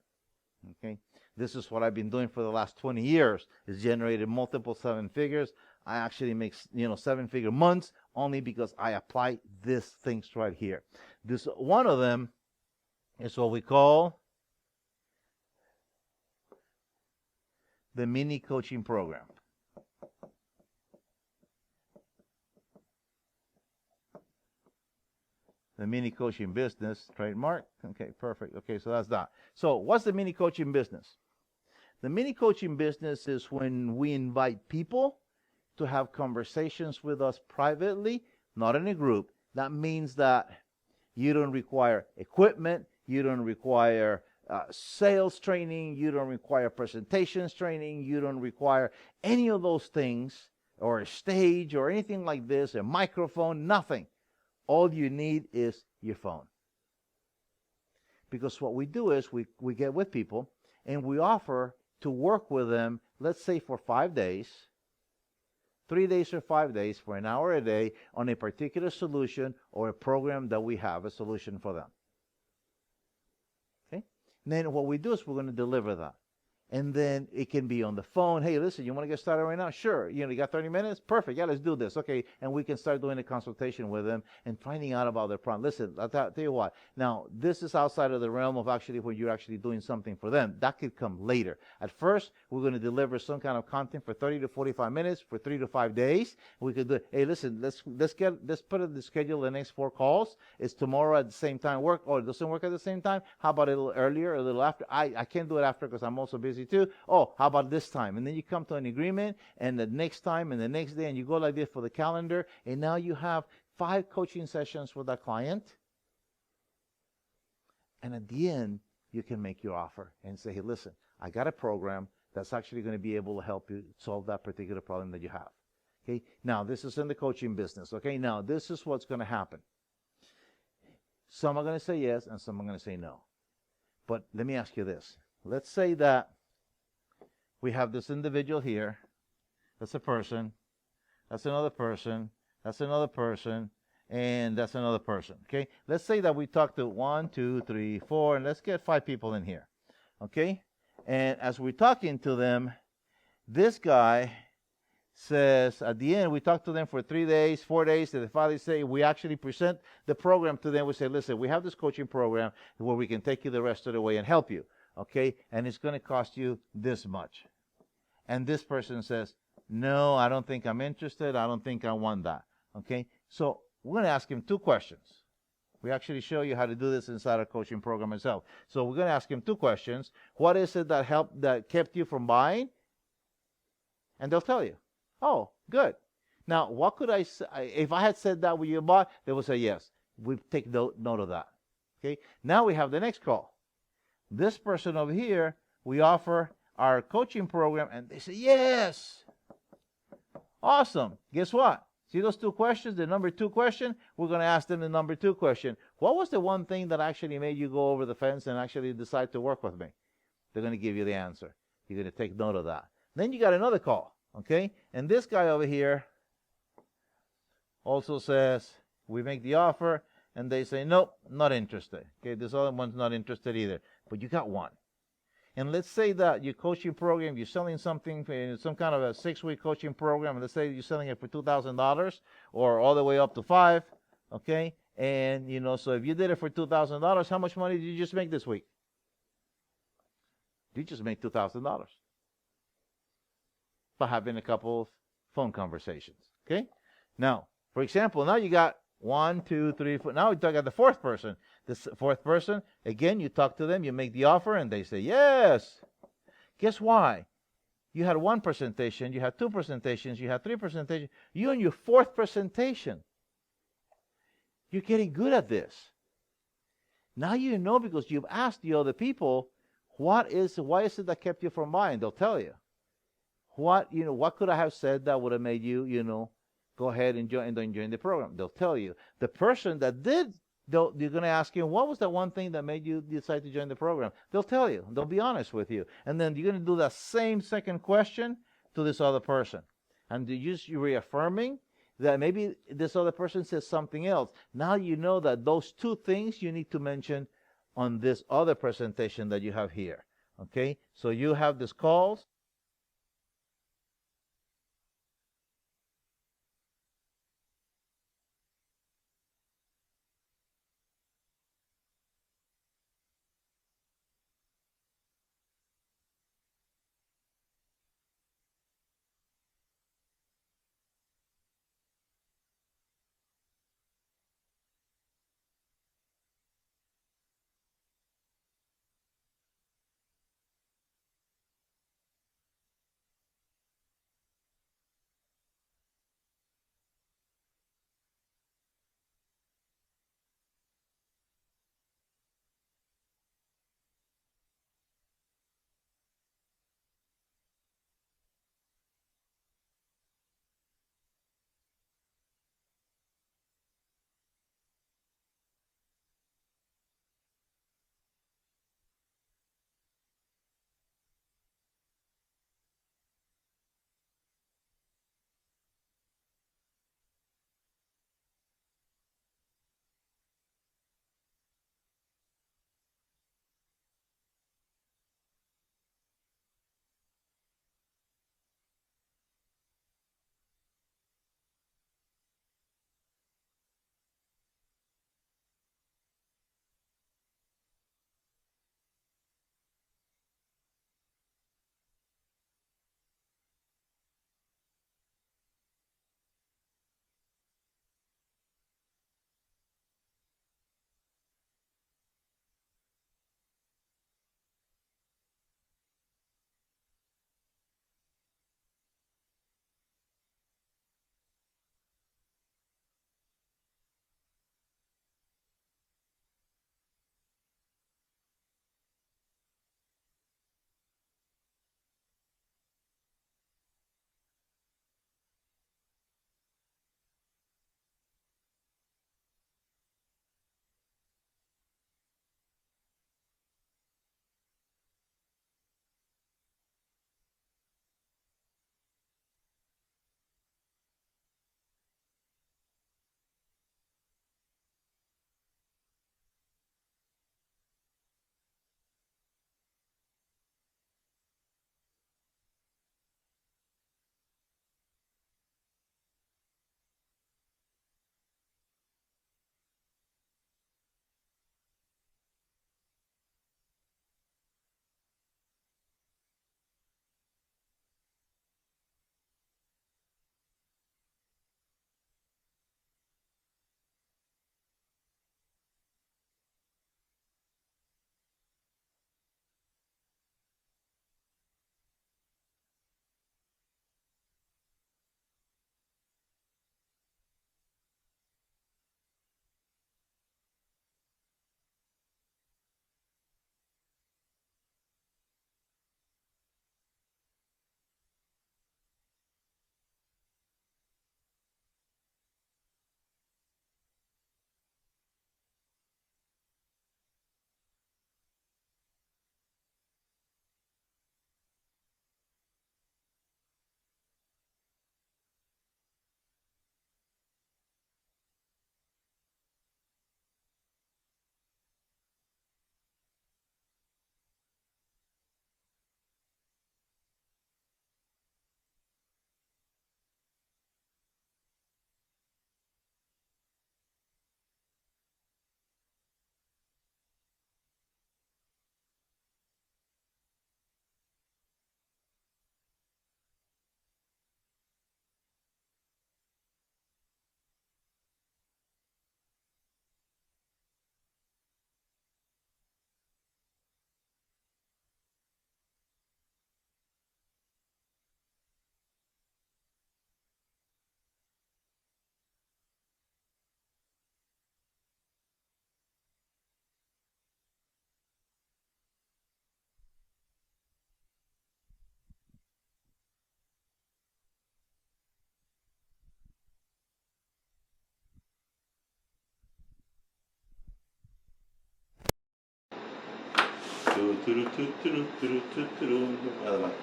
Okay? This is what I've been doing for the last 20 years, is generated multiple 7 figures. I actually make 7-figure months only because I apply these things right here. This one of them is what we call the mini coaching program. The mini coaching business, trademark. Okay, perfect. Okay, so that's that. So what's the mini coaching business? The mini coaching business is when we invite people to have conversations with us privately, not in a group. That means that you don't require equipment, you don't require sales training, you don't require presentations training, you don't require any of those things, or a stage or anything like this, a microphone, nothing. All you need is your phone. Because what we do is we get with people and we offer to work with them, let's say for 5 days, 3 days or 5 days, for an hour a day on a particular solution or a program that we have, a solution for them. Okay? And then what we do is we're going to deliver that. And then it can be on the phone. Hey, listen, you want to get started right now? Sure. You got 30 minutes? Perfect. Yeah, let's do this. Okay. And we can start doing a consultation with them and finding out about their problem. Listen, I'll tell you what. Now, this is outside of the realm of actually when you're actually doing something for them. That could come later. At first, we're going to deliver some kind of content for 30 to 45 minutes for 3 to 5 days. We could do, hey, listen, let's put in the schedule the next 4 calls. It's tomorrow at the same time work, or it doesn't work at the same time. How about a little earlier, a little after? I can't do it after because I'm also busy too. Oh, how about this time? And then you come to an agreement, and the next time and the next day, and you go like this for the calendar, and now you have 5 coaching sessions with that client. And at the end, you can make your offer and say, hey, listen, I got a program that's actually going to be able to help you solve that particular problem that you have. Okay, now this is in the coaching business. Okay, now this is what's going to happen. Some are going to say yes, and some are going to say no. But let me ask you this. Let's say that we have this individual here. That's a person. That's another person. That's another person. And that's another person. Okay? Let's say that we talk to 1, 2, 3, 4, and let's get 5 people in here. Okay? And as we're talking to them, this guy says, at the end, we talk to them for 3 days, 4 days, and the father say, we actually present the program to them. We say, listen, we have this coaching program where we can take you the rest of the way and help you. Okay, and it's going to cost you this much. And this person says, no, I don't think I'm interested. I don't think I want that. Okay, so we're going to ask him 2 questions. We actually show you how to do this inside our coaching program itself. So we're going to ask him 2 questions. What is it that kept you from buying? And they'll tell you. Oh, good. Now, what could I say? If I had said that when you bought, they would say yes. We take note of that. Okay, now we have the next call. This person over here, we offer our coaching program, and they say, yes. Awesome. Guess what? See those 2 questions, the number 2 question? We're going to ask them the number 2 question. What was the one thing that actually made you go over the fence and actually decide to work with me? They're going to give you the answer. You're going to take note of that. Then you got another call, okay? And this guy over here also says, we make the offer, and they say, nope, not interested. Okay, this other one's not interested either. But you got 1. And let's say that your coaching program, you're selling something, some kind of a 6-week coaching program, and let's say you're selling it for $2,000 or all the way up to 5, okay? And, so if you did it for $2,000, how much money did you just make this week? You just made $2,000 by having a couple of phone conversations, okay? Now, for example, now you got 1, 2, 3, 4. Now we talk about the 4th person. This 4th person, again, you talk to them, you make the offer, and they say, yes. Guess why? You had 1 presentation, you had 2 presentations, you had 3 presentations. You're on your 4th presentation. You're getting good at this. Now you know because you've asked the other people, why is it that kept you from buying? They'll tell you. What could I have said that would have made you, go ahead and join the program? They'll tell you. The person that did, you're going to ask him, what was that one thing that made you decide to join the program? They'll tell you. They'll be honest with you. And then you're going to do that same second question to this other person. And you're reaffirming that maybe this other person says something else. Now you know that those 2 things you need to mention on this other presentation that you have here. Okay? So you have these calls.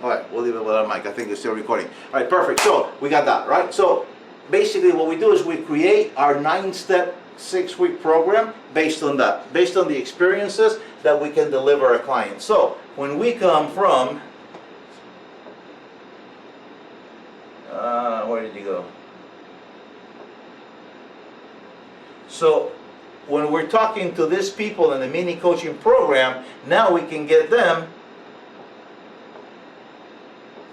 All right, we'll leave it without a mic. I think it's still recording. All right, perfect. So we got that, right? So basically what we do is we create our 9-step, 6-week program based on that, based on the experiences that we can deliver our clients. So when we come from, where did you go? So when we're talking to these people in the mini coaching program, now we can get them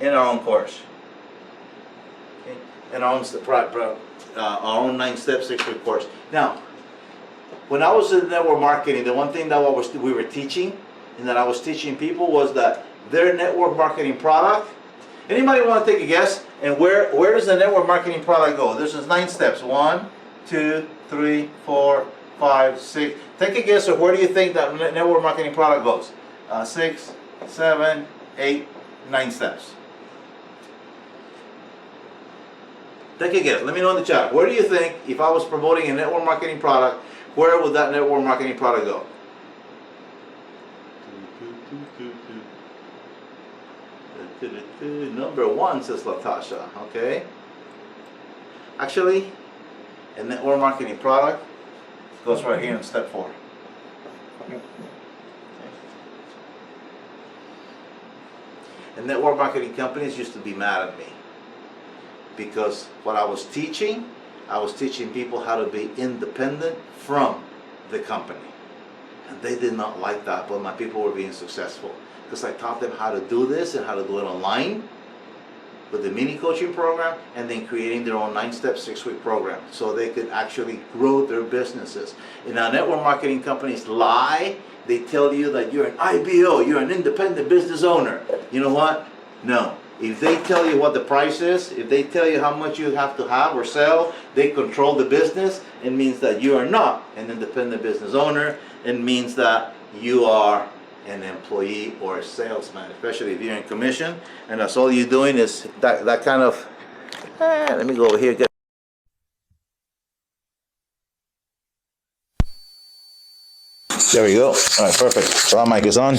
in our own course, okay? In our own 9-step, 6-week course. Now, when I was in network marketing, the one thing that we were teaching, and that I was teaching people, was that their network marketing product. Anybody want to take a guess? And where does the network marketing product go? There's 9 steps. 1, 2, 3, 4, 5, 6. Take a guess of where do you think that network marketing product goes? 6, 7, 8, 9 steps. Take a guess. Let me know in the chat. Where do you think, if I was promoting a network marketing product, where would that network marketing product go? Number 1, says Latasha. Okay. Actually, a network marketing product goes right here in step 4. And network marketing companies used to be mad at me because what I was teaching people how to be independent from the company. And they did not like that, but my people were being successful because I taught them how to do this and how to do it online with the mini coaching program, and then creating their own 9-step, 6-week program so they could actually grow their businesses. And now network marketing companies lie. They tell you that you're an IBO, you're an independent business owner. You know what? No. If they tell you what the price is, if they tell you how much you have to have or sell, they control the business. It means that you are not an independent business owner. It means that you are an employee or a salesman, especially if you're in commission, and that's all you're doing is that kind of, let me go over here. There we go. All right, perfect. So that mic is on.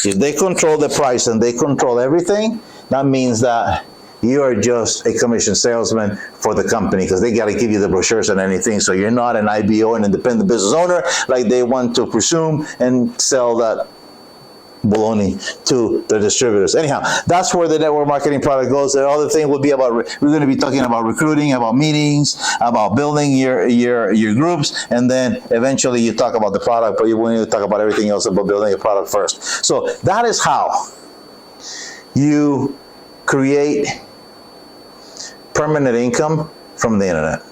If they control the price and they control everything, that means that you are just a commission salesman for the company because they got to give you the brochures and anything. So you're not an IBO, an independent business owner, like they want to presume and sell that baloney to the distributors. Anyhow, that's where the network marketing product goes. The other thing will be about, we're going to be talking about recruiting, about meetings, about building your groups, and then eventually you talk about the product, but you want to talk about everything else about building a product first. So that is how you create permanent income from the internet.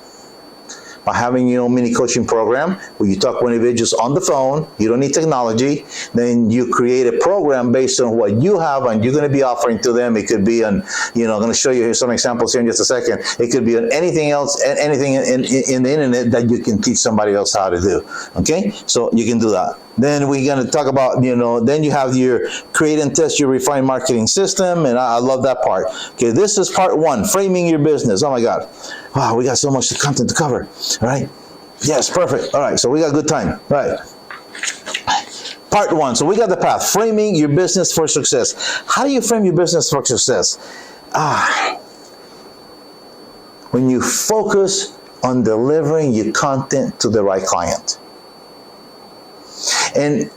By having your own mini coaching program where you talk with individuals on the phone, you don't need technology, then you create a program based on what you have and you're going to be offering to them. It could be on, I'm going to show you some examples here in just a second. It could be on anything else, anything in the internet that you can teach somebody else how to do. Okay? So you can do that. Then we're going to talk about, then you have your create and test your refined marketing system. And I love that part. Okay, this is part 1, framing your business. Oh my God. Wow, we got so much content to cover. All right. Yes, perfect. All right, so we got good time. All right. Part 1. So we got the path. Framing your business for success. How do you frame your business for success? When you focus on delivering your content to the right client. And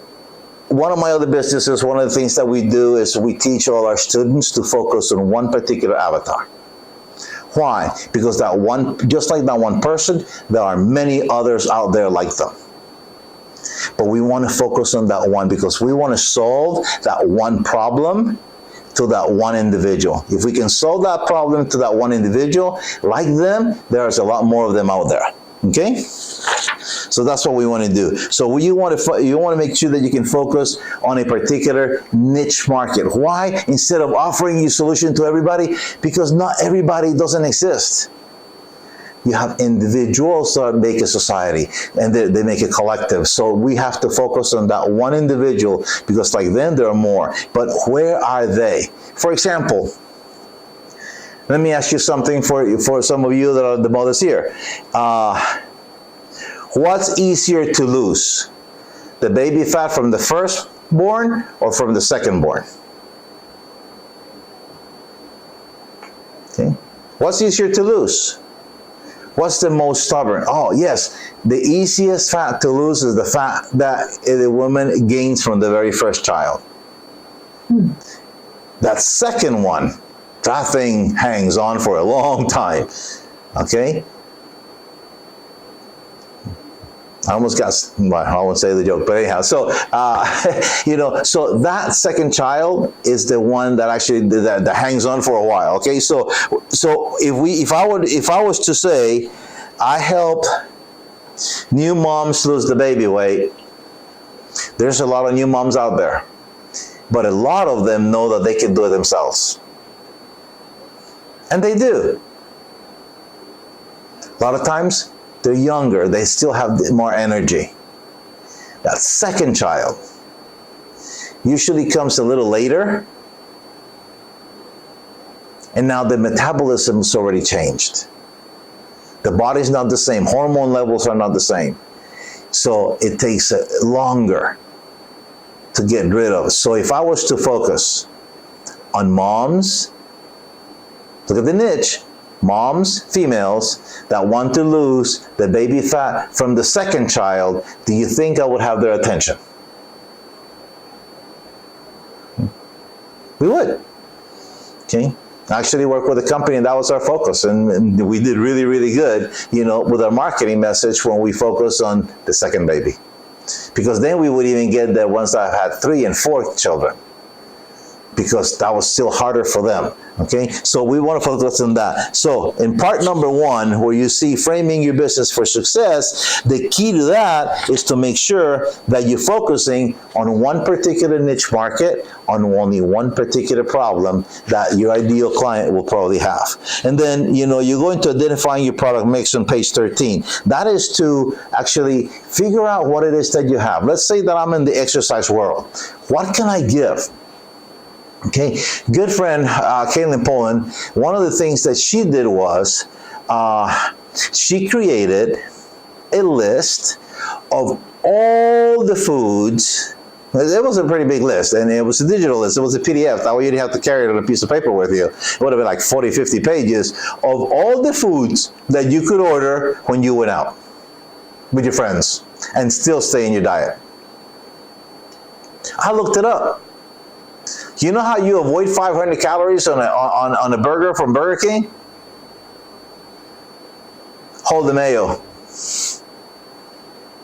one of my other businesses, one of the things that we do is we teach all our students to focus on one particular avatar. Why? Because that one, just like that one person, there are many others out there like them. But we want to focus on that one because we want to solve that one problem to that one individual. If we can solve that problem to that one individual, like them, there's a lot more of them out there. Okay? So that's what we want to do. So you want to make sure that you can focus on a particular niche market. Why? Instead of offering your solution to everybody, because not everybody doesn't exist. You have individuals that make a society, and they make a collective. So we have to focus on that one individual, because like them, there are more. But where are they? For example, let me ask you something for some of you that are the mothers here. What's easier to lose? The baby fat from the firstborn or from the secondborn? Okay. What's easier to lose? What's the most stubborn? Oh, yes. The easiest fat to lose is the fat that the woman gains from the very first child. That second one, that thing hangs on for a long time. Okay? I almost got, well, I won't say the joke, but anyhow. So, so that second child is the one that actually that hangs on for a while. Okay, so if I was to say, I help new moms lose the baby weight. There's a lot of new moms out there, but a lot of them know that they can do it themselves, and they do. A lot of times, they're younger, they still have more energy. That second child usually comes a little later, and now the metabolism's already changed. The body's not the same, hormone levels are not the same. So it takes longer to get rid of. So if I was to focus on moms, look at the niche, moms, females, that want to lose the baby fat from the second child, do you think I would have their attention? We would. Okay? I actually worked with a company, and that was our focus. And we did really, really good, with our marketing message when we focused on the second baby. Because then we would even get there once I had 3 and 4 children, because that was still harder for them. Okay, so we want to focus on that. So in part number 1, where you see framing your business for success, the key to that is to make sure that you're focusing on one particular niche market, on only one particular problem that your ideal client will probably have. And then, you're going to identifying your product mix on page 13. That is to actually figure out what it is that you have. Let's say that I'm in the exercise world. What can I give? Okay, good friend, Caitlin Poland, one of the things that she did was she created a list of all the foods. It was a pretty big list, and it was a digital list. It was a PDF. That way you didn't have to carry it on a piece of paper with you. It would have been like 40, 50 pages of all the foods that you could order when you went out with your friends and still stay in your diet. I looked it up. You know how you avoid 500 calories on a burger from Burger King? Hold the mayo.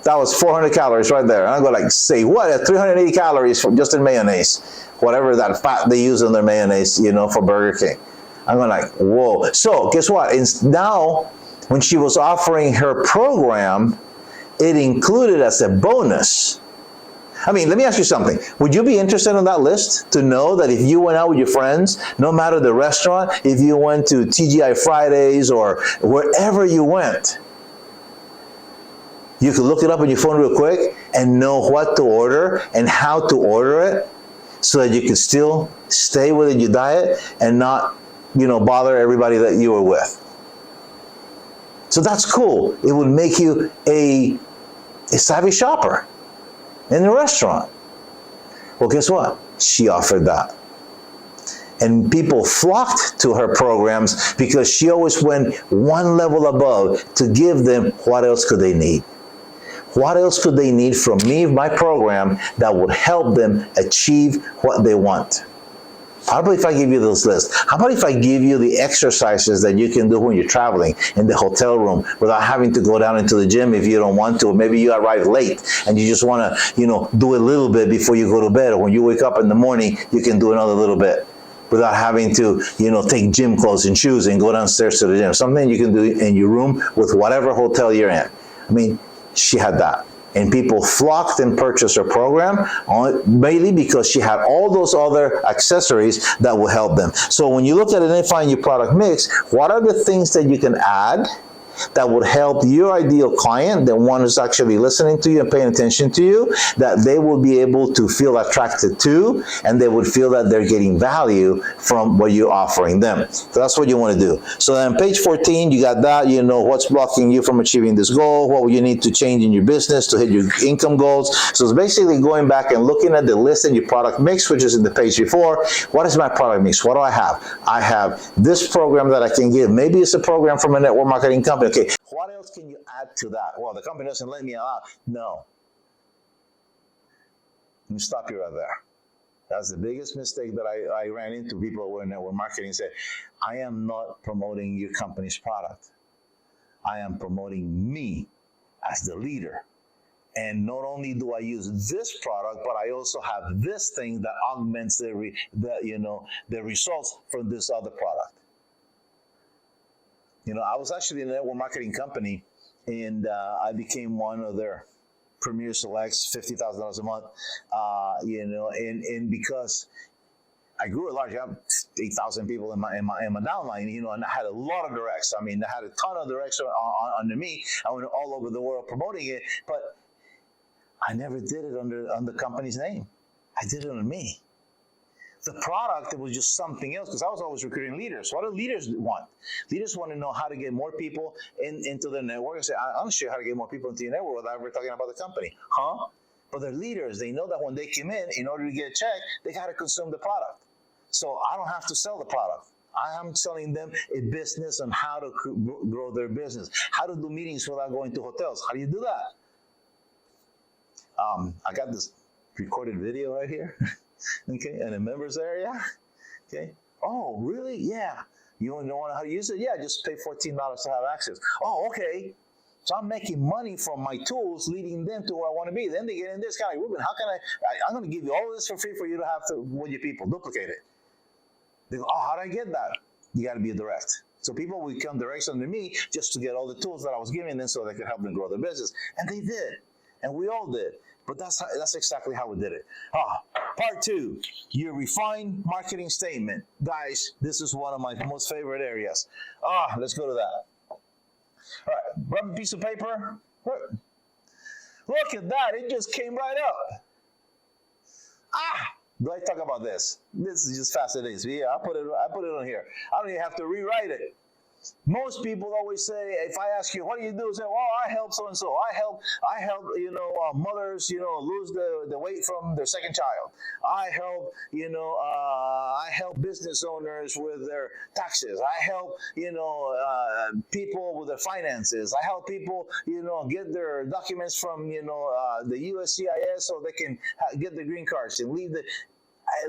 That was 400 calories right there. And I go like, say what? At 380 calories from just in mayonnaise. Whatever that fat they use in their mayonnaise, for Burger King. I'm going like, whoa. So guess what? Now, when she was offering her program, it included as a bonus. I mean, let me ask you something. Would you be interested in that list to know that if you went out with your friends, no matter the restaurant, if you went to TGI Fridays or wherever you went, you could look it up on your phone real quick and know what to order and how to order it so that you could still stay within your diet and not, bother everybody that you were with. So that's cool. It would make you a savvy shopper in the restaurant. Well, guess what? She offered that. And people flocked to her programs because she always went one level above to give them what else could they need. What else could they need from me, my program, that would help them achieve what they want? How about if I give you this list? How about if I give you the exercises that you can do when you're traveling in the hotel room without having to go down into the gym if you don't want to, or maybe you arrive late and you just want to, do a little bit before you go to bed, or when you wake up in the morning, you can do another little bit without having to, take gym clothes and shoes and go downstairs to the gym. Something you can do in your room with whatever hotel you're in. I mean, she had that. And people flocked and purchased her program mainly because she had all those other accessories that will help them. So when you look at identifying your product mix, what are the things that you can add that would help your ideal client, the one who's actually listening to you and paying attention to you, that they will be able to feel attracted to, and they would feel that they're getting value from what you're offering them. So that's what you want to do. So on page 14, you got that, what's blocking you from achieving this goal, what you need to change in your business to hit your income goals. So it's basically going back and looking at the list in your product mix, which is in the page before. What is my product mix? What do I have? I have this program that I can give. Maybe it's a program from a network marketing company. Okay, what else can you add to that? Well, the company doesn't let me out. No. Let me stop you right there. That's the biggest mistake that I ran into. People who were in network marketing said, I am not promoting your company's product. I am promoting me as the leader. And not only do I use this product, but I also have this thing that augments the results from this other product. I was actually in a network marketing company, and I became one of their premier selects, $50,000 a month, and because I grew a large, I have 8,000 people in my downline, and I had a lot of directs. I mean, I had a ton of directs under me. I went all over the world promoting it, but I never did it under the company's name. I did it under me. The product, it was just something else, because I was always recruiting leaders. What do leaders want? Leaders want to know how to get more people into their network. I say, I'm sure how to get more people into your network without ever talking about the company. Huh? But they're leaders. They know that when they come in order to get a check, they got to consume the product. So I don't have to sell the product. I am selling them a business on how to grow their business, how to do meetings without going to hotels. How do you do that? I got this recorded video right here. Okay, in the members area. Okay. Oh, really? Yeah. You don't know how to use it? Yeah, just pay $14 to have access. Oh, okay. So I'm making money from my tools, leading them to where I want to be. Then they get in this kind of, Ruben, how can I'm going to give you all this for free for you to have to, with your people, duplicate it. They go, oh, how do I get that? You got to be a direct. So people will come direct under me just to get all the tools that I was giving them so they could help them grow their business. And they did. And we all did. But that's exactly how we did it. Part 2, your refined marketing statement. Guys, this is one of my most favorite areas. Let's go to that. All right, grab a piece of paper. Look at that, it just came right up. Do I talk about this? This is just fascinating. So yeah, I put it on here. I don't even have to rewrite it. Most people always say, if I ask you, what do you do? Say, well, I help so-and-so. I help, mothers, lose the weight from their second child. I help business owners with their taxes. I help, people with their finances. I help people, get their documents from, the USCIS so they can get the green cards and leave the...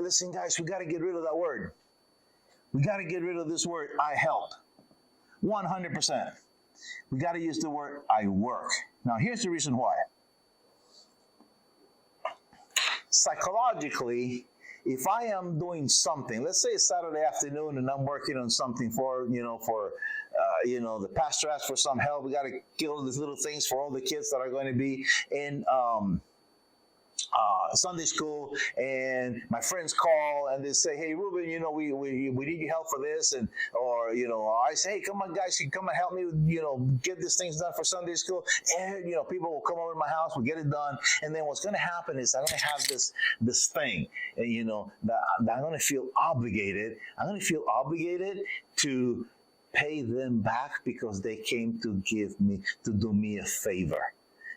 Listen, guys, we got to get rid of that word. We got to get rid of this word, I help. 100%. We got to use the word I work. Now, here's the reason why. Psychologically, if I am doing something, let's say it's Saturday afternoon and I'm working on something for the pastor asked for some help. We got to get all these little things for all the kids that are going to be in Sunday school, and my friends call and they say, hey, Ruben, we need your help for this, or I say, hey, come on, guys, you come and help me, get these things done for Sunday school, and people will come over to my house, we'll get it done, and then what's going to happen is I'm going to have this thing, that I'm going to feel obligated. I'm going to feel obligated to pay them back because they came to do me a favor.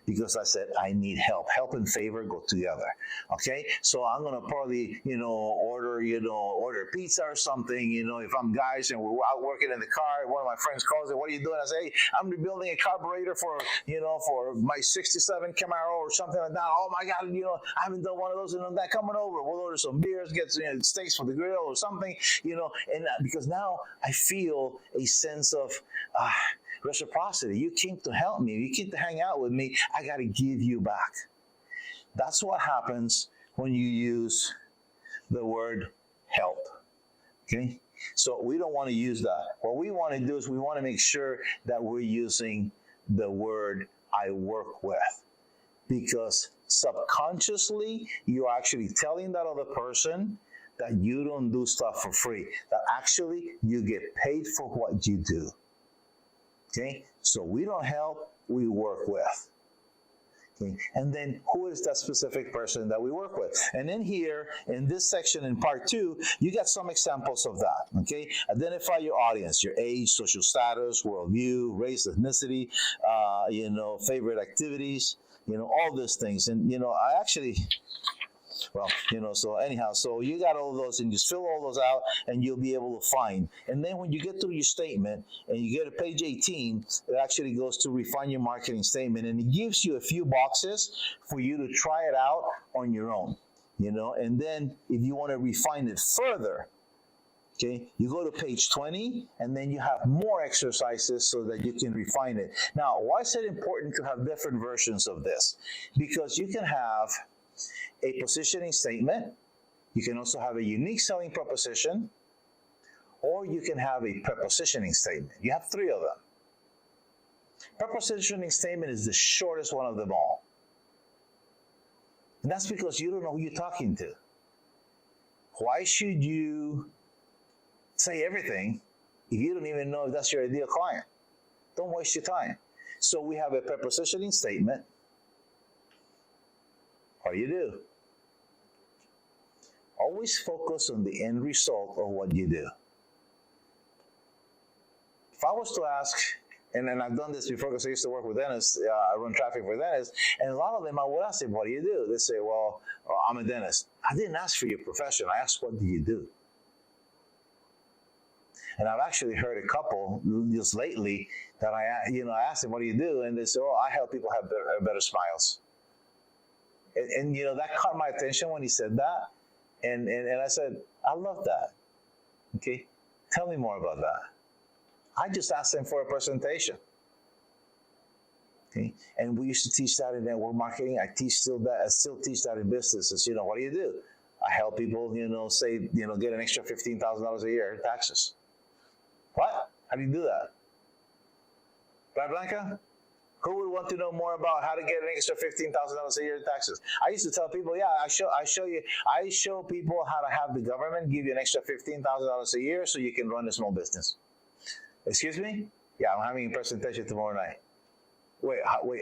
Because I said, I need help. Help and favor go together. Okay? So I'm going to probably, order pizza or something, if I'm guys and we're out working in the car, one of my friends calls and what are you doing? I say, hey, I'm rebuilding a carburetor for my 67 Camaro or something like that. Oh my God, I haven't done one of those and that coming over. We'll order some beers, get steaks for the grill or something, and because now I feel a sense of, reciprocity. You came to help me. You came to hang out with me. I got to give you back. That's what happens when you use the word help. Okay? So we don't want to use that. What we want to do is we want to make sure that we're using the word I work with. Because subconsciously, you're actually telling that other person that you don't do stuff for free. That actually you get paid for what you do. Okay, so we don't help, we work with. Okay. And then who is that specific person that we work with? And then here in this section in part 2, you got some examples of that. Okay, identify your audience, your age, social status, worldview, race, ethnicity, favorite activities, all these things. And I actually. Well, so anyhow, so you got all those and just fill all those out and you'll be able to find. And then when you get through your statement and you get to page 18, it actually goes to refine your marketing statement and it gives you a few boxes for you to try it out on your own, and then if you want to refine it further, okay, you go to page 20 and then you have more exercises so that you can refine it. Now, why is it important to have different versions of this? Because you can have a positioning statement, you can also have a unique selling proposition, or you can have a prepositioning statement. You have 3 of them. Prepositioning statement is the shortest one of them all. And that's because you don't know who you're talking to. Why should you say everything if you don't even know if that's your ideal client? Don't waste your time. So we have a prepositioning statement. What do? Always focus on the end result of what you do. If I was to ask, and I've done this before because I used to work with dentists, I run traffic for dentists, and a lot of them I would ask them, what do you do? They say, well, I'm a dentist. I didn't ask for your profession. I asked, what do you do? And I've actually heard a couple just lately that I asked them, what do you do? And they say, oh, I help people have better smiles. And that caught my attention when he said that. And I said, I love that. Okay, tell me more about that. I just asked them for a presentation. Okay, and we used to teach that in network marketing. I still teach that in businesses. What do you do? I help people, get an extra $15,000 a year in taxes. What? How do you do that? Right, Blanca? Who would want to know more about how to get an extra $15,000 a year in taxes? I used to tell people, I show people how to have the government give you an extra $15,000 a year so you can run a small business. Excuse me? Yeah, I'm having a presentation tomorrow night. Wait,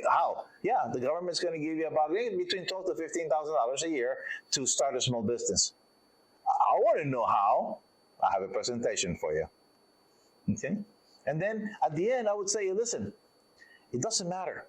how? Yeah, the government's going to give you about between $12,000 to $15,000 a year to start a small business. I want to know how. I have a presentation for you. Okay? And then at the end, I would say, listen, it doesn't matter.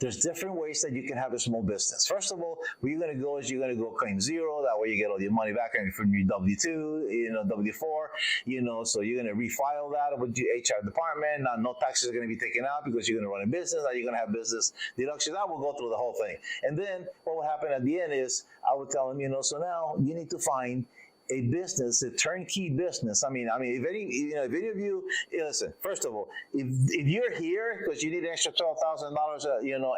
There's different ways that you can have a small business. First of all, where you're going to go is you're going to go claim zero. That way you get all your money back from your W-2, W-4, so you're going to refile that with your HR department. Now, no taxes are going to be taken out because you're going to run a business. Now you're going to have business deductions. I will go through the whole thing. And then what will happen at the end is I would tell them, so now you need to find a business, a turnkey business. I mean, if any of you, listen. First of all, if you're here because you need an extra $12,000,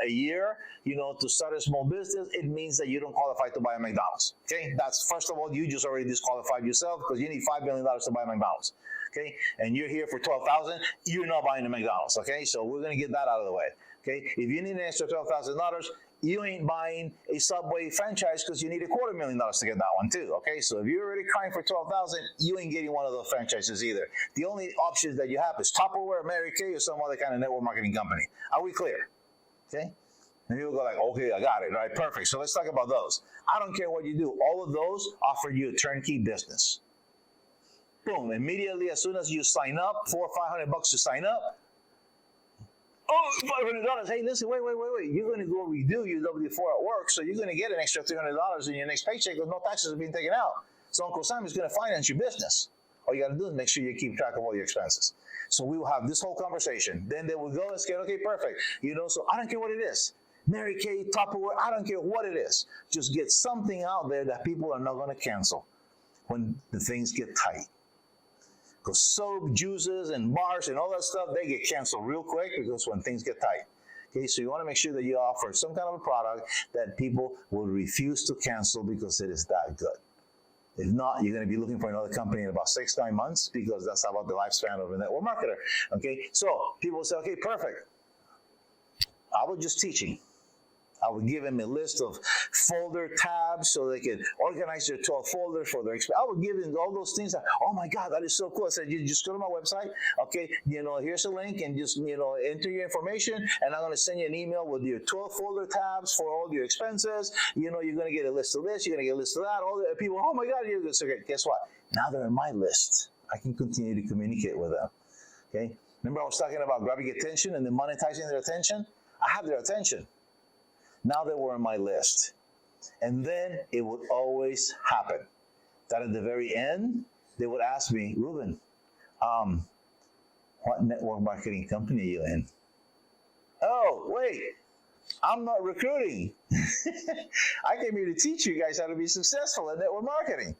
a year, to start a small business, it means that you don't qualify to buy a McDonald's. Okay, that's first of all, you just already disqualified yourself because you need $5 million to buy a McDonald's. Okay, and you're here for $12,000, you're not buying a McDonald's. Okay, so we're gonna get that out of the way. Okay, if you need an extra $12,000, you ain't buying a Subway franchise because you need $250,000 to get that one too. Okay, so if you're already crying for $12,000, you ain't getting one of those franchises either. The only options that you have is Tupperware, Mary Kay, or some other kind of network marketing company. Are we clear? Okay, and people go like, okay, I got it. All right, perfect. So let's talk about those. I don't care what you do. All of those offer you a turnkey business. Boom! Immediately, as soon as you sign up, $400 or $500 to sign up. Oh, $500. Hey, listen, wait. You're going to go redo your W-4 at work, so you're going to get an extra $300 in your next paycheck because no taxes have been taken out. So Uncle Sam is going to finance your business. All you got to do is make sure you keep track of all your expenses. So we will have this whole conversation. Then they will go and say, okay, perfect. So I don't care what it is. Mary Kay, Tupperware, I don't care what it is. Just get something out there that people are not going to cancel when the things get tight. Because soap, juices, and bars and all that stuff, they get canceled real quick because when things get tight. Okay, so you want to make sure that you offer some kind of a product that people will refuse to cancel because it is that good. If not, you're going to be looking for another company in about 6-9 months because that's about the lifespan of a network marketer. Okay, so people say, okay, perfect. I was just teaching. I would give them a list of folder tabs so they could organize their 12 folders for their I would give them all those things. That, oh my God, that is so cool. I said, you just go to my website. Okay, here's a link and just, enter your information and I'm going to send you an email with your 12 folder tabs for all your expenses. You're going to get a list of this. You're going to get a list of that. All the people, oh my God, you're good. So guess what? Now they're in my list. I can continue to communicate with them. Okay. Remember I was talking about grabbing attention and then monetizing their attention? I have their attention. Now they were on my list. And then it would always happen that at the very end, they would ask me, Ruben, what network marketing company are you in? Oh, wait, I'm not recruiting. I came here to teach you guys how to be successful at network marketing.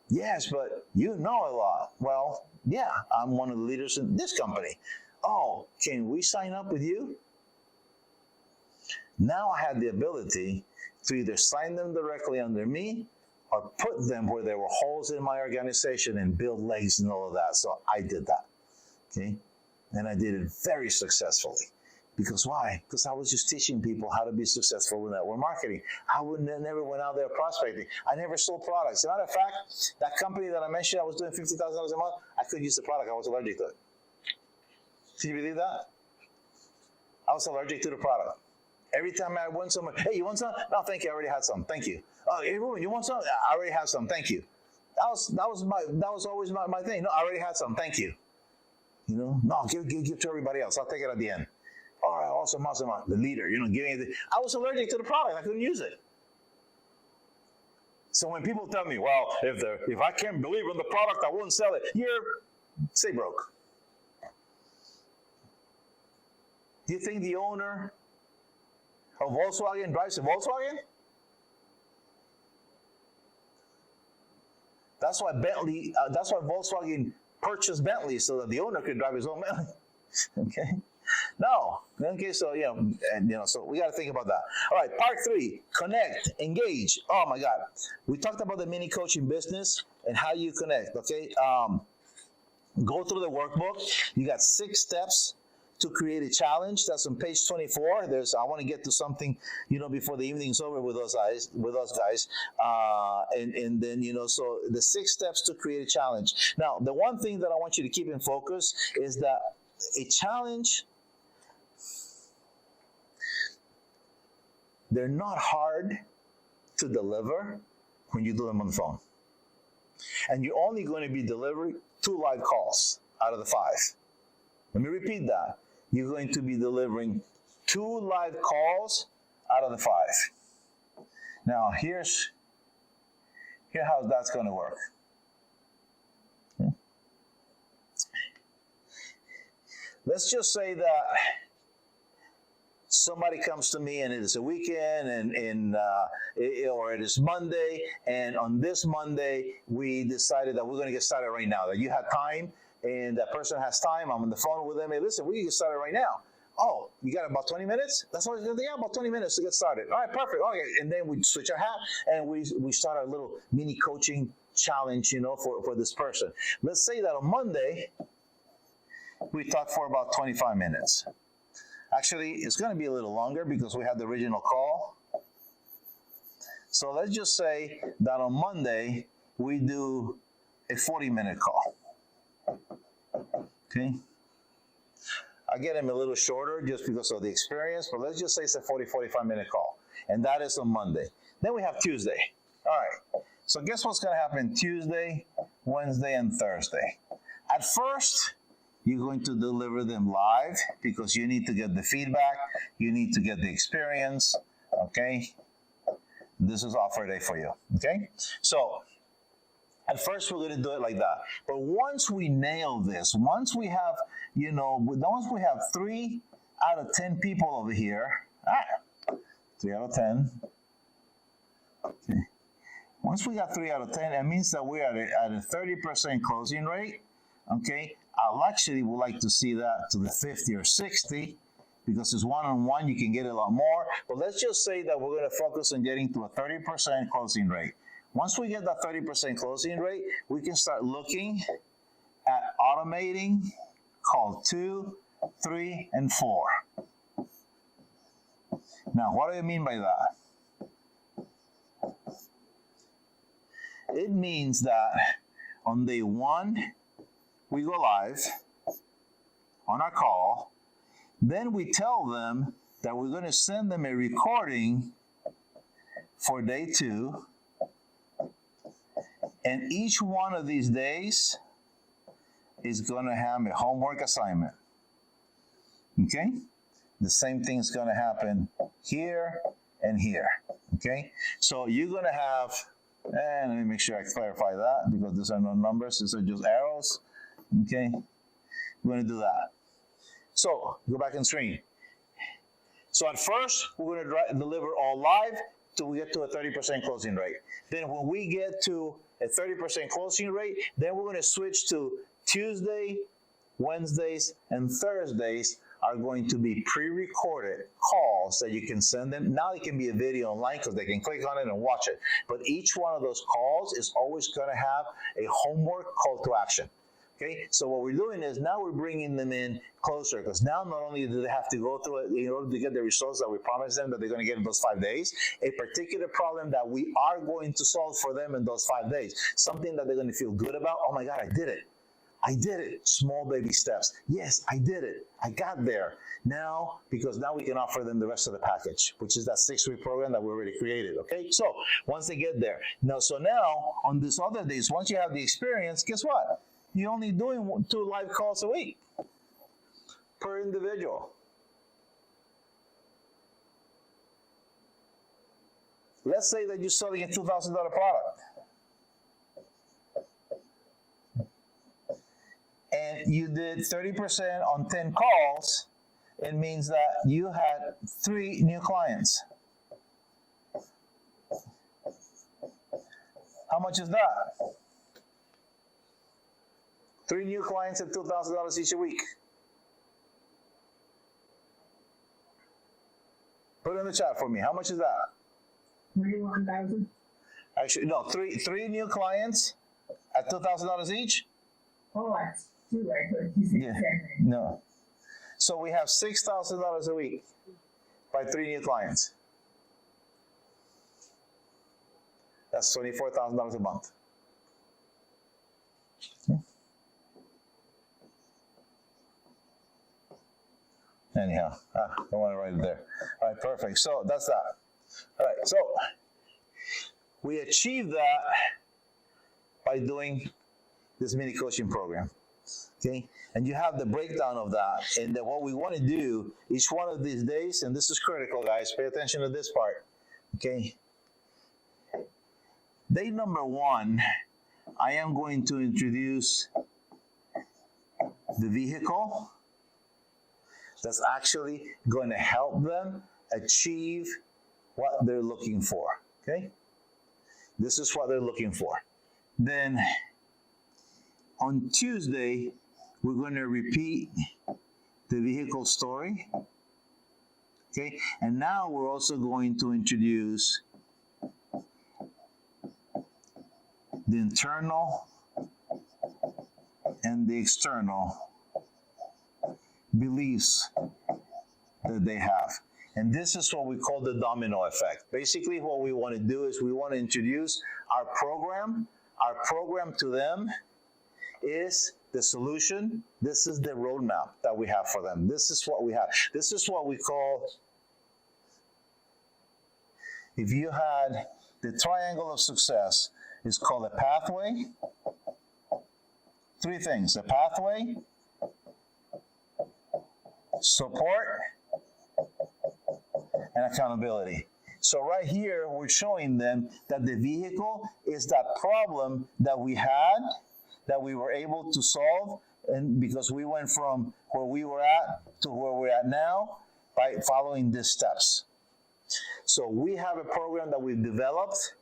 Yes, but you know a lot. Well, yeah, I'm one of the leaders in this company. Oh, can we sign up with you? Now I had the ability to either sign them directly under me or put them where there were holes in my organization and build legs and all of that. So I did that. Okay? And I did it very successfully. Because why? Because I was just teaching people how to be successful with network marketing. I never went out there prospecting. I never sold products. As a matter of fact, that company that I mentioned, I was doing $50,000 a month. I couldn't use the product. I was allergic to it. Can you believe that? I was allergic to the product. Every time I went somewhere, hey, you want some? No, thank you. I already had some. Thank you. Oh, hey, Ruben, you want some? I already have some. Thank you. That was always my thing. No, I already had some. Thank you. No, give to everybody else. I'll take it at the end. All right, awesome. The leader, giving it. I was allergic to the product. I couldn't use it. So when people tell me, well, if I can't believe in the product, I won't sell it. Stay broke. Do you think the owner of Volkswagen drives a Volkswagen? That's why Volkswagen purchased Bentley so that the owner could drive his own Bentley. Okay. No. Okay, so so we got to think about that. All right, part 3, connect, engage. Oh my God. We talked about the mini coaching business and how you connect, okay? Go through the workbook. You got 6 steps to create a challenge. That's on page 24. I want to get to something, before the evening's over with us guys. And then, so the 6 steps to create a challenge. Now, the one thing that I want you to keep in focus is that a challenge, they're not hard to deliver when you do them on the phone. And you're only going to be delivering 2 live calls out of the 5. Let me repeat that. You're going to be delivering 2 live calls out of the 5. Now, here's how that's going to work. Okay. Let's just say that somebody comes to me and it is a weekend or it is Monday, and on this Monday we decided that we're going to get started right now, that you have time and that person has time. I'm on the phone with them. Hey, listen, we can get started right now. Oh, you got about 20 minutes? That's all. Yeah, about 20 minutes to get started. All right, perfect. Okay, and then we switch our hat and we start our little mini coaching challenge, for this person. Let's say that on Monday we talk for about 25 minutes. Actually, it's going to be a little longer because we had the original call. So let's just say that on Monday we do a 40-minute call. Okay. I get them a little shorter just because of the experience, but let's just say it's a 45-minute call. And that is on Monday. Then we have Tuesday. All right. So guess what's going to happen Tuesday, Wednesday, and Thursday? At first, you're going to deliver them live because you need to get the feedback. You need to get the experience. Okay. This is offer day for you. Okay. So at first, we're going to do it like that. But once we nail this, once we have, once we have 3 out of 10 people over here, 3 out of 10. Okay. Once we got 3 out of 10, that means that we're at a 30% closing rate. Okay. I actually would like to see that to the 50 or 60 because it's one-on-one. You can get a lot more. But let's just say that we're going to focus on getting to a 30% closing rate. Once we get that 30% closing rate, we can start looking at automating call 2, 3, and 4. Now, what do I mean by that? It means that on day one, we go live on our call. Then we tell them that we're going to send them a recording for day two. And each one of these days is going to have a homework assignment. Okay? The same thing's going to happen here and here. Okay? So you're going to have, and let me make sure I clarify that because these are no numbers, these are just arrows. Okay? We're going to do that. So, go back on screen. So at first, we're going to deliver all live till we get to a 30% closing rate. Then when we get to a 30% closing rate, then we're going to switch to Tuesday, Wednesdays, and Thursdays are going to be pre-recorded calls that you can send them. Now it can be a video online because they can click on it and watch it. But each one of those calls is always going to have a homework call to action. Okay, so what we're doing is now we're bringing them in closer because now not only do they have to go through it in order to get the results that we promised them that they're going to get in those 5 days, a particular problem that we are going to solve for them in those 5 days, something that they're going to feel good about. Oh my God, I did it. I did it. Small baby steps. Yes, I did it. I got there. Now, because now we can offer them the rest of the package, which is that 6-week program that we already created. Okay, so once they get there. Now, on these other days, once you have the experience, guess what? You're only doing 2 live calls a week per individual. Let's say that you're selling a $2,000 product. And you did 30% on 10 calls. It means that you had 3 new clients. How much is that? 3 new clients at $2,000 each a week. Put it in the chat for me. How much is that? 31,000. Actually, no. Three new clients at $2,000 each. Oh, that's too right. You said Yeah. 7. No. So we have $6,000 a week by 3 new clients. That's $24,000 a month. Anyhow, I want to write it there. All right, perfect. So that's that. All right, so we achieve that by doing this mini coaching program. Okay, and you have the breakdown of that. And then what we want to do each one of these days, and this is critical, guys. Pay attention to this part. Okay. Day number 1, I am going to introduce the vehicle that's actually going to help them achieve what they're looking for. Okay? This is what they're looking for. Then on Tuesday, we're going to repeat the vehicle story. Okay? And now we're also going to introduce the internal and the external beliefs that they have. And this is what we call the domino effect. Basically, what we want to do is we want to introduce our program. Our program to them is the solution. This is the roadmap that we have for them. This is what we have. This is what we call, if you had the triangle of success, is called a pathway. 3 things: a pathway, support, and accountability. So right here, we're showing them that the vehicle is that problem that we had, that we were able to solve, and because we went from where we were at to where we're at now by following these steps. So we have a program that we've developed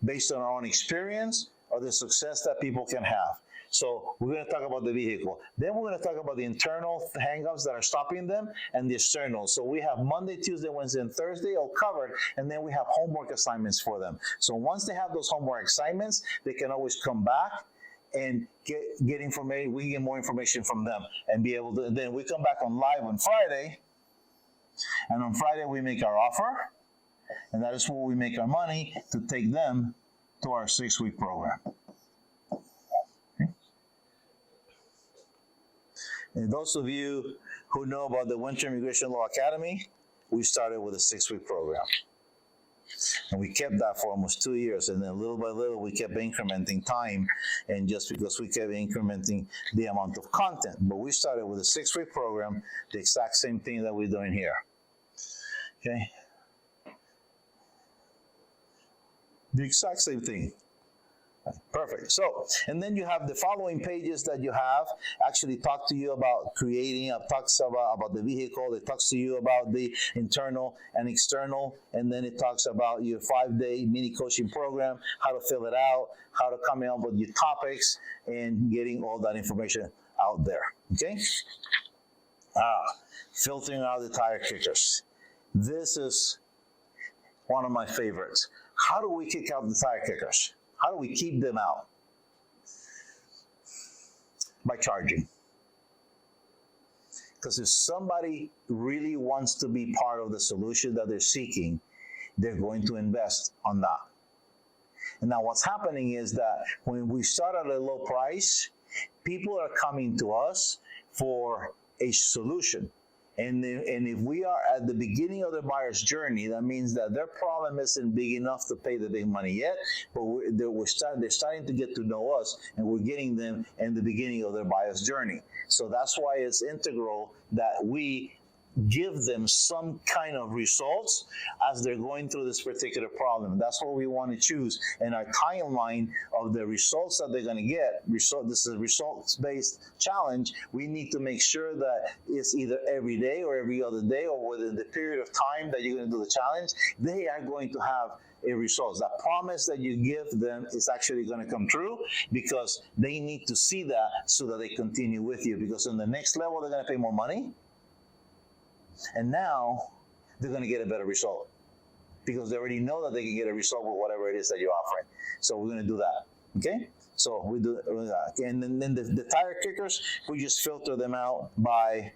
based on our own experience or the success that people can have. So we're going to talk about the vehicle. Then we're going to talk about the internal hang-ups that are stopping them and the external. So we have Monday, Tuesday, Wednesday, and Thursday all covered, and then we have homework assignments for them. So once they have those homework assignments, they can always come back and get information. We get more information from them and be able to. Then we come back on live on Friday And on Friday, we make our offer, and that is where we make our money to take them to our 6-week program. Okay? And those of you who know about the Winter Immigration Law Academy, we started with a 6-week program. And we kept that for almost 2 years. And then little by little, we kept incrementing time. And just because we kept incrementing the amount of content. But we started with a 6-week program, the exact same thing that we're doing here. Okay? The exact same thing. Perfect. So, and then you have the following pages that you have actually talk to you about creating, talks about the vehicle, it talks to you about the internal and external, and then it talks about your 5-day mini coaching program, how to fill it out, how to come up with your topics, and getting all that information out there. Okay? Filtering out the tire kickers. This is one of my favorites. How do we kick out the tire kickers? How do we keep them out? By charging. Because if somebody really wants to be part of the solution that they're seeking, they're going to invest on that. And now what's happening is that when we start at a low price, people are coming to us for a solution. And if we are at the beginning of the buyer's journey, that means that their problem isn't big enough to pay the big money yet, but they're starting to get to know us, and we're getting them in the beginning of their buyer's journey. So that's why it's integral that we give them some kind of results as they're going through this particular problem. That's what we want to choose in our timeline of the results that they're going to get. This is a results-based challenge. We need to make sure that it's either every day or every other day or within the period of time that you're going to do the challenge, they are going to have a result. That promise that you give them is actually going to come true because they need to see that so that they continue with you. Because on the next level, they're going to pay more money. And now they're going to get a better result because they already know that they can get a result with whatever it is that you're offering. So we're going to do that. Okay? So we do that. And then the tire kickers, we just filter them out by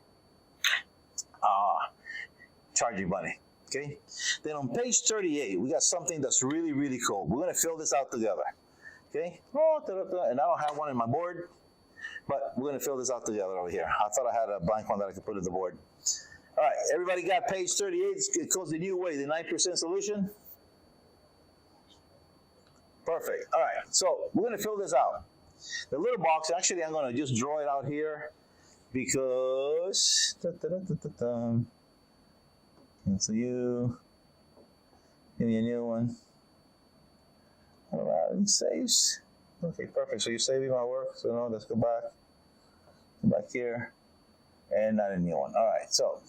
charging money. Okay? Then on page 38, we got something that's really, really cool. We're going to fill this out together. Okay? And I don't have one in my board, but we're going to fill this out together over here. I thought I had a blank one that I could put in the board. All right, everybody got page 38? It goes the new way, the 9% solution. Perfect. All right, so we're going to fill this out. The little box, actually, I'm going to just draw it out here because. Cancel you. Give me a new one. All right, it saves. Okay, perfect. So you're saving my work. So no, let's go back. Go back here. And not a new one. All right, so.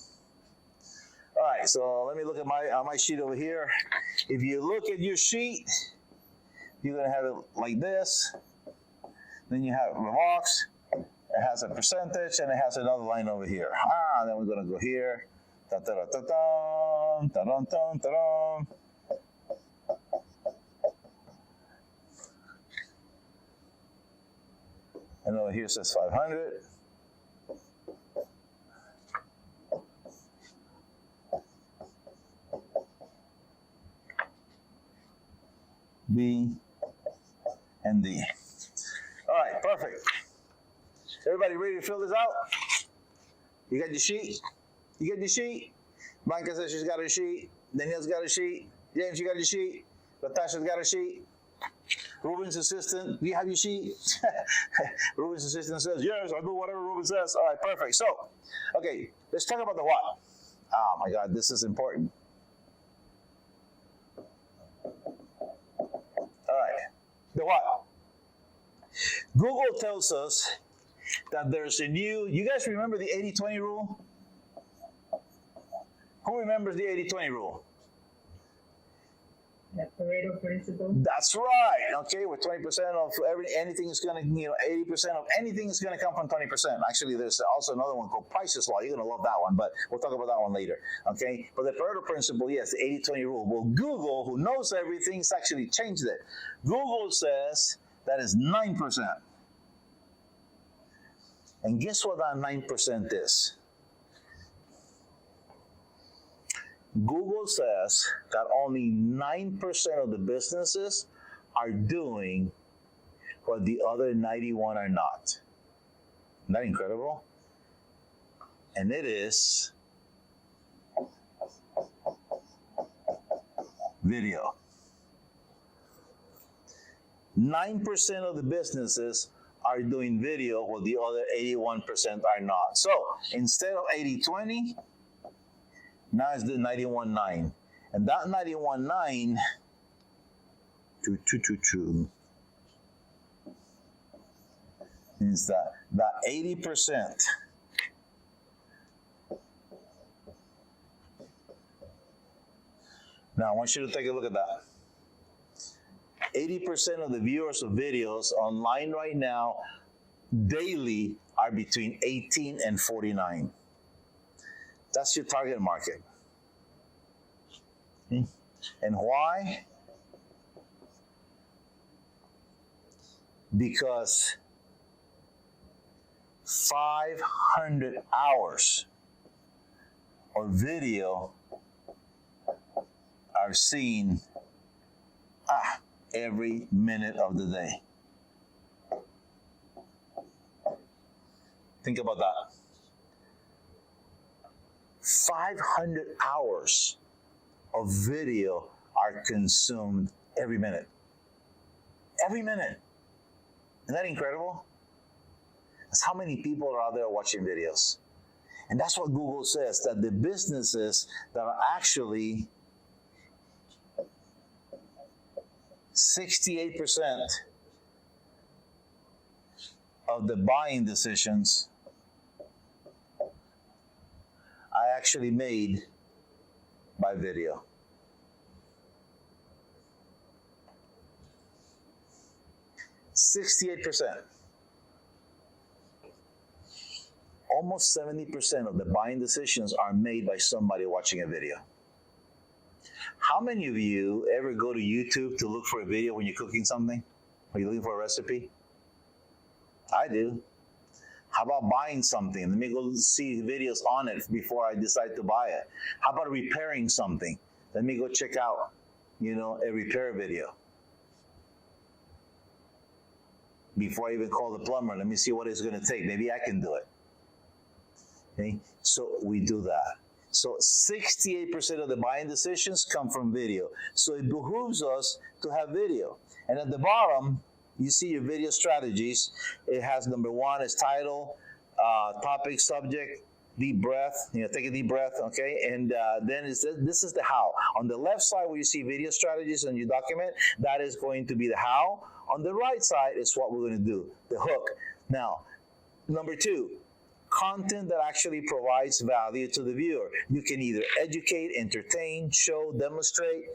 All right, so let me look at my sheet over here. If you look at your sheet, you're going to have it like this. Then you have a box. It has a percentage, and it has another line over here. Then we're going to go here. Ta-da-da-da-dum, ta-dum-dum, ta-dum. And over here says 500. B, and D. All right, perfect. Everybody ready to fill this out? You got your sheet? You got your sheet? Blanca says she's got her sheet. Danielle's got her sheet. James, you got your sheet. Latasha's got her sheet. Ruben's assistant, do you have your sheet? Ruben's assistant says, yes, I'll do whatever Ruben says. All right, perfect. So, okay, let's talk about the what. Oh my God, this is important. The what? Google tells us that there's a new, you guys remember the 80-20 rule? Who remembers the 80-20 rule? The Pareto principle. That's right. Okay, with 20% of anything is going to, 80% of anything is going to come from 20%. Actually, there's also another one called Price's Law. You're going to love that one, but we'll talk about that one later. Okay, but the Pareto principle, yes, the 80-20 rule. Well, Google, who knows everything, has actually changed it. Google says that is 9%. And guess what that 9% is? Google says that only 9% of the businesses are doing what the other 91 are not. Isn't that incredible? And it is video. 9% of the businesses are doing video while the other 81% are not. So instead of 80-20, now it's the 91-9. And that 91-9 means that 80%. Now I want you to take a look at that. 80% of the viewers of videos online right now daily are between 18 and 49. That's your target market. And why? Because 500 hours of video are seen every minute of the day. Think about that. 500 hours of video are consumed every minute. Every minute. Isn't that incredible? That's how many people are out there watching videos. And that's what Google says, that the businesses that are actually 68% of the buying decisions are actually made by video. %. Almost 70% of the buying decisions are made by somebody watching a video. How many of you ever go to YouTube to look for a video when you're cooking something? Are you looking for a recipe? I do. How about buying something? Let me go see videos on it before I decide to buy it. How about repairing something? Let me go check out, a repair video. Before I even call the plumber, let me see what it's going to take. Maybe I can do it. Okay? So we do that. So 68% of the buying decisions come from video. So it behooves us to have video. And at the bottom, you see your video strategies. It has number 1 is title, topic, subject, deep breath. Take a deep breath, okay? And then this is the how. On the left side where you see video strategies on your document, that is going to be the how. On the right side is what we're going to do, the hook. Now, number 2, content that actually provides value to the viewer. You can either educate, entertain, show, demonstrate.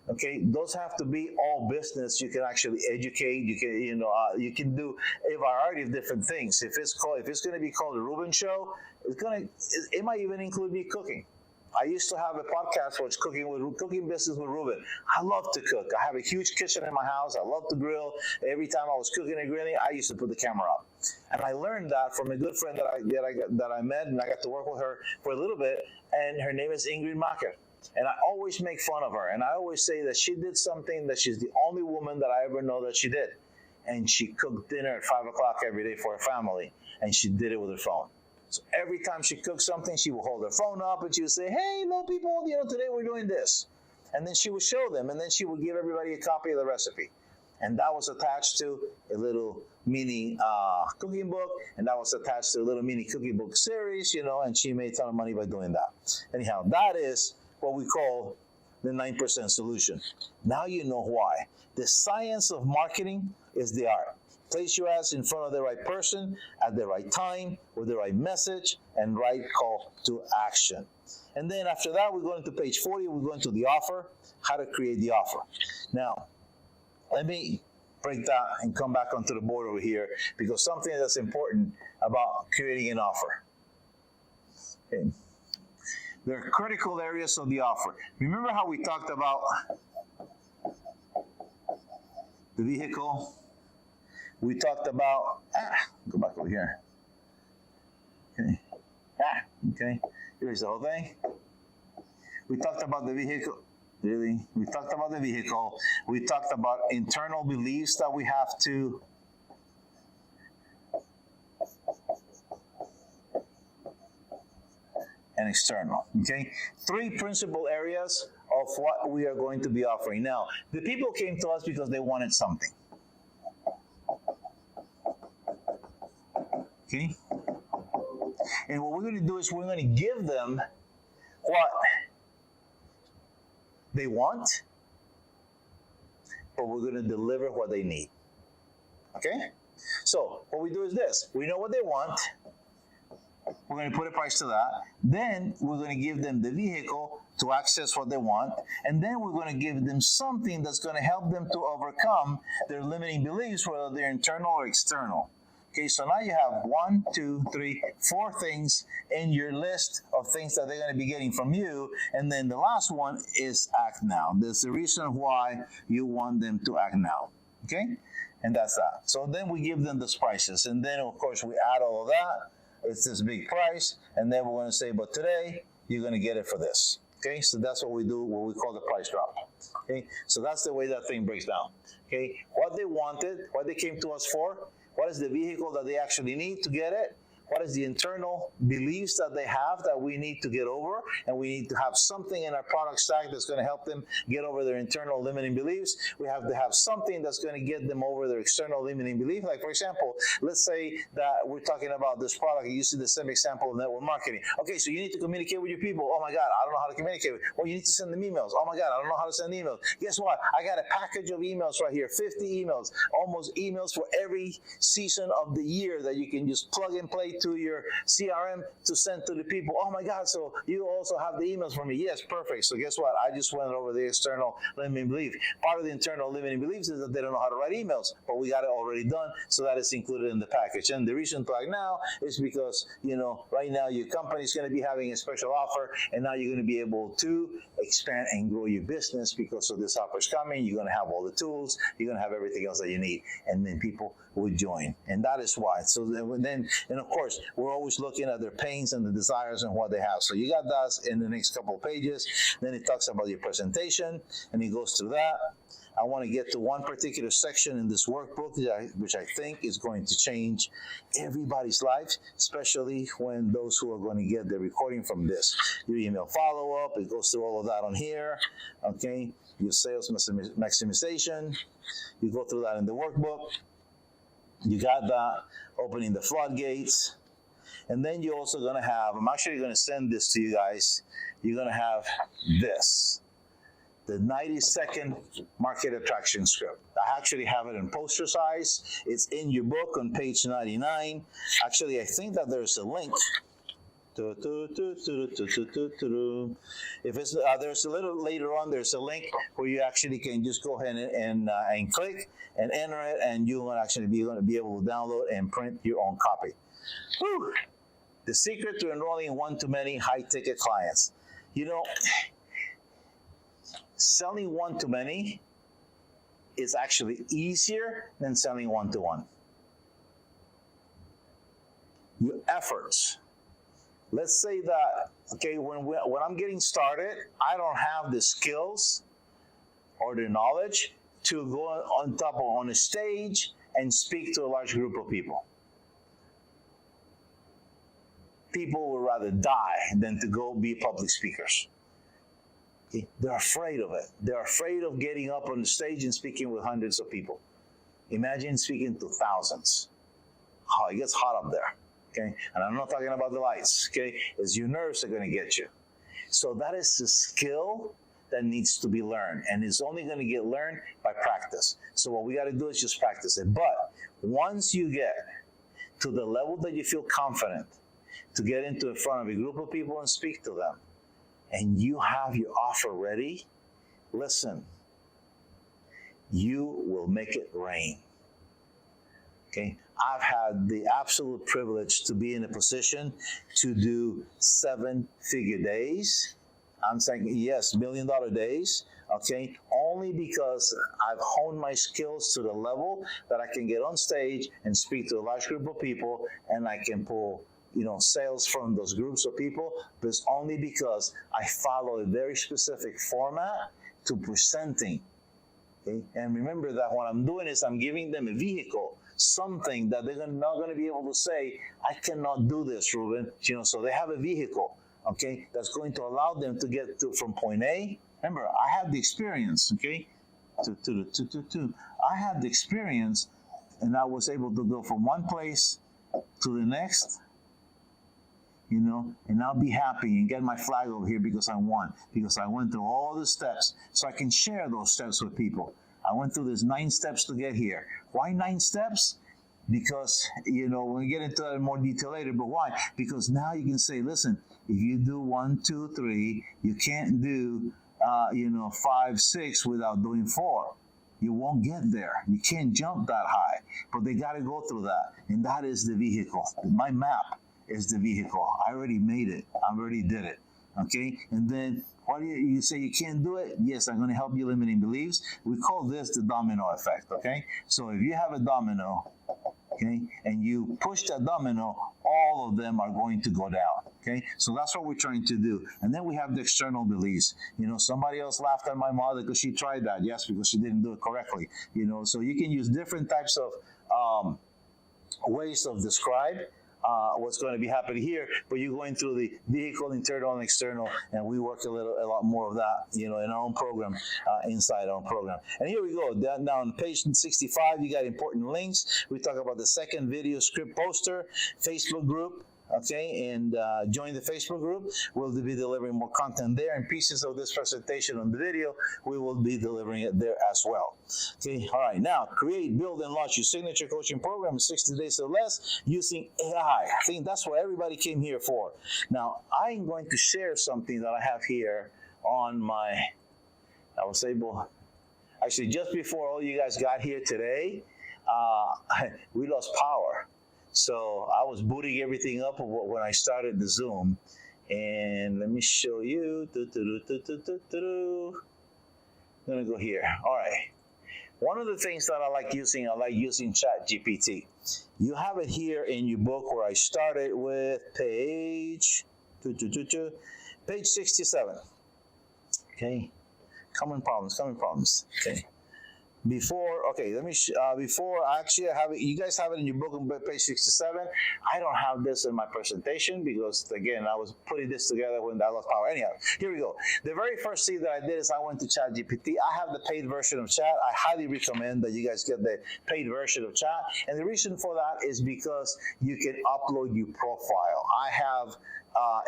Okay, those have to be all business. You can actually educate. You can, you can do a variety of different things. If it's going to be called a Ruben show, it might even include me cooking. I used to have a podcast where it's cooking business with Ruben. I love to cook. I have a huge kitchen in my house. I love to grill. Every time I was cooking and grilling, I used to put the camera up. And I learned that from a good friend that I met, and I got to work with her for a little bit. And her name is Ingrid Macker. And I always make fun of her. And I always say that she did something that she's the only woman that I ever know that she did. And she cooked dinner at 5 o'clock every day for her family. And she did it with her phone. So every time she cooked something, she would hold her phone up and she would say, "Hey, hello people, today we're doing this." And then she would show them, and then she would give everybody a copy of the recipe. And that was attached to a little mini cooking book, and that was attached to a little mini cooking book series, and she made a ton of money by doing that. Anyhow, that is what we call the 9% solution. Now you know why. The science of marketing is the art. Place your ass in front of the right person at the right time with the right message and right call to action. And then after that, we go into page 40. We go into the offer, how to create the offer. Now, let me break that and come back onto the board over here, because something that's important about creating an offer. Okay. There are critical areas of the offer. Remember how we talked about the vehicle? We talked about, go back over here. Okay. Okay. Here's the whole thing. We talked about the vehicle. Really? We talked about the vehicle. We talked about internal beliefs that we have to and external. Okay? 3 principal areas of what we are going to be offering. Now, the people came to us because they wanted something. Okay? And what we're going to do is we're going to give them what they want, but we're going to deliver what they need. Okay? So, what we do is this. We know what they want. We're going to put a price to that. Then we're going to give them the vehicle to access what they want. And then we're going to give them something that's going to help them to overcome their limiting beliefs, whether they're internal or external. Okay, so now you have 1, 2, 3, 4 things in your list of things that they're going to be getting from you. And then the last one is act now. There's the reason why you want them to act now. Okay? And that's that. So then we give them those prices. And then, of course, we add all of that. It's this big price, and then we're going to say, but today, you're going to get it for this. Okay, so that's what we do, what we call the price drop. Okay, so that's the way that thing breaks down. Okay, what they wanted, what they came to us for, what is the vehicle that they actually need to get it, what is the internal beliefs that they have that we need to get over, and we need to have something in our product stack that's going to help them get over their internal limiting beliefs. We have to have something that's going to get them over their external limiting belief. Like, for example, let's say that we're talking about this product, you see the same example of network marketing. Okay, so you need to communicate with your people. Oh my God, I don't know how to communicate. Well, you need to send them emails. Oh my God, I don't know how to send emails. Guess what? I got a package of emails right here, 50 emails, almost emails for every season of the year that you can just plug and play to your CRM to send to the people. Oh my God, so you also have the emails for me. Yes, perfect. So guess what? I just went over the external limiting belief. Part of the internal limiting beliefs is that they don't know how to write emails, but we got it already done, so that is included in the package. And the reason to act now is because, right now your company is going to be having a special offer, and now you're going to be able to expand and grow your business because of this offer is coming. You're going to have all the tools. You're going to have everything else that you need, and then people will join. And that is why. So then, and of course, we're always looking at their pains and the desires and what they have. So you got that in the next couple of pages. Then it talks about your presentation, and it goes through that. I want to get to one particular section in this workbook, which I think is going to change everybody's life, especially when those who are going to get the recording from this. Your email follow-up, it goes through all of that on here, okay? Your sales maximization, you go through that in the workbook. You got that, opening the floodgates. And then you're also going to have, I'm actually going to send this to you guys, you're going to have this. The 90-second market attraction script. I actually have it in poster size. It's in your book on page 99. Actually, I think that there's a link. If it's there's a little later on, there's a link where you actually can just go ahead and click and enter it, and you're going to actually be able to download and print your own copy. Whew. The secret to enrolling one-to-many high-ticket clients. Selling one-to-many is actually easier than selling one-to-one. Your efforts. Let's say that, okay, when I'm getting started, I don't have the skills or the knowledge to go on a stage and speak to a large group of people. People would rather die than to go be public speakers. Okay? They're afraid of it. They're afraid of getting up on the stage and speaking with hundreds of people. Imagine speaking to thousands. Oh, it gets hot up there. Okay? And I'm not talking about the lights. Okay? It's your nerves that are going to get you. So that is a skill that needs to be learned. And it's only going to get learned by practice. So what we got to do is just practice it. But once you get to the level that you feel confident to get into in front of a group of people and speak to them, and you have your offer ready, listen, you will make it rain. Okay? I've had the absolute privilege to be in a position to do 7-figure days. I'm saying, yes, $1 million days, okay? Only because I've honed my skills to the level that I can get on stage and speak to a large group of people, and I can pull sales from those groups of people, but it's only because I follow a very specific format to presenting. Okay? And remember that what I'm doing is I'm giving them a vehicle, something that they're not going to be able to say, I cannot do this, Ruben. So they have a vehicle, okay, that's going to allow them to get from point A. Remember, I have the experience, okay, I had the experience, and I was able to go from one place to the next, and I'll be happy and get my flag over here because I won, because I went through all the steps, so I can share those steps with people. I went through these 9 steps to get here. Why 9 steps? Because, we'll get into that in more detail later, but why? Because now you can say, listen, if you do 1, 2, 3, you can't do, 5, 6 without doing 4. You won't get there. You can't jump that high, but they got to go through that. And that is the vehicle. My map is the vehicle. I already made it. I already did it. Okay. And then what do you say you can't do it? Yes, I'm going to help you limiting beliefs. We call this the domino effect. Okay. So if you have a domino, okay, and you push that domino, all of them are going to go down. Okay, so that's what we're trying to do. And then we have the external beliefs. Somebody else laughed at my mother because she tried that. Yes, because she didn't do it correctly. So you can use different types of ways of describe what's going to be happening here, but you're going through the vehicle, internal and external, and we work a lot more of that, in our own program, inside our own program. And here we go. Down on page 65, you got important links. We talk about the second video script poster, Facebook group. Okay, and join the Facebook group. We'll be delivering more content there, and pieces of this presentation on the video, we will be delivering it there as well. Okay, all right, now create, build, and launch your signature coaching program in 60 days or less using AI. I think that's what everybody came here for. Now, I'm going to share something that I have here on my, I was able, actually just before all you guys got here today, we lost power. So I was booting everything up when I started the Zoom. And let me show you. I'm going to go here. All right. One of the things that I like using ChatGPT. You have it here in your book where I started with page 67. Okay. Common problems. Okay. Before actually I have it, you guys have it in your book on page 67. I don't have this in my presentation because, again, I was putting this together when I lost power. Anyhow, here we go. The very first thing that I did is I went to ChatGPT. I have the paid version of Chat. I highly recommend that you guys get the paid version of Chat. And the reason for that is because you can upload your profile. I have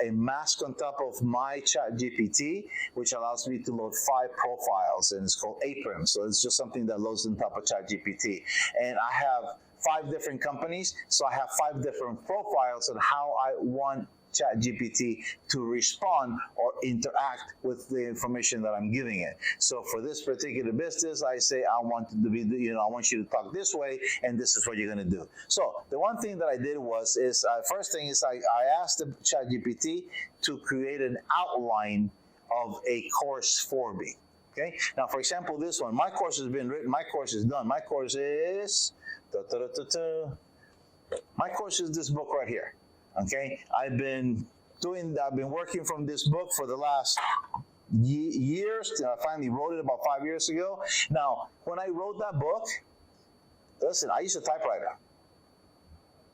a mask on top of my ChatGPT, which allows me to load 5 profiles, and it's called Aprim. So it's just something that loads on top of ChatGPT. And I have 5 different companies, so I have 5 different profiles on how I want ChatGPT to respond or interact with the information that I'm giving it. So for this particular business, I say I want it to be, I want you to talk this way, and this is what you're going to do. So the one thing that I did first thing is I asked the ChatGPT to create an outline of a course for me. Okay. Now, for example, this one, my course has been written. My course is done. My course is this book right here. Okay, I've been working from this book for the last years. I finally wrote it about 5 years ago. Now, when I wrote that book, listen, I used a typewriter.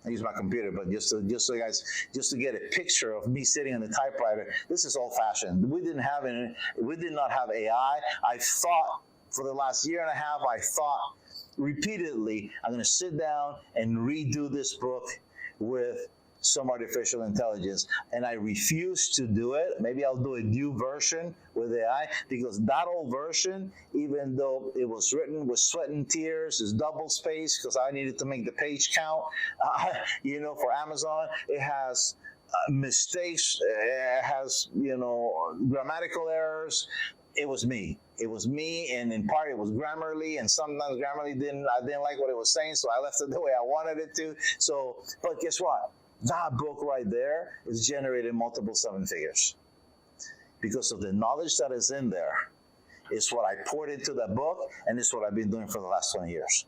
I use my computer, but just to get a picture of me sitting on the typewriter, this is old-fashioned. We did not have AI. I thought for the last year and a half, I thought repeatedly, I'm going to sit down and redo this book with some artificial intelligence, and I refuse to do it. Maybe I'll do a new version with AI, because that old version, even though it was written with sweat and tears, is double spaced because I needed to make the page count, for Amazon. It has mistakes, it has, grammatical errors. It was me, and in part it was Grammarly, and sometimes Grammarly I didn't like what it was saying, so I left it the way I wanted it to. So, but guess what? That book right there is generating multiple 7 figures because of the knowledge that is in there. It's what I poured into that book, and it's what I've been doing for the last 20 years.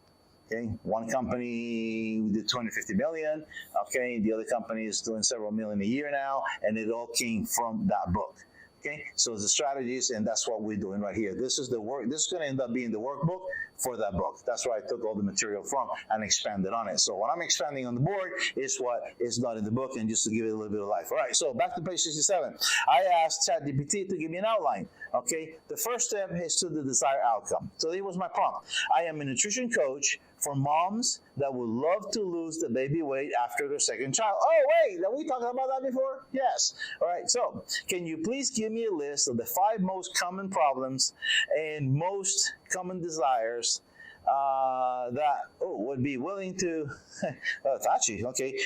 Okay, one company did 250 million. Okay, the other company is doing several million a year now, and it all came from that book. Okay, so the strategies, and that's what we're doing right here. This is the work. This is going to end up being the workbook for that book. That's where I took all the material from and expanded on it. So what I'm expanding on the board is what is not in the book, and just to give it a little bit of life. All right, so back to page 67. I asked ChatGPT to give me an outline. Okay, the first step is to the desired outcome. So here was my prompt. I am a nutrition coach for moms that would love to lose the baby weight after their second child. Oh, wait, did we talk about that before? Yes. All right, so can you please give me a list of the 5 most common problems and most common desires that would be willing to,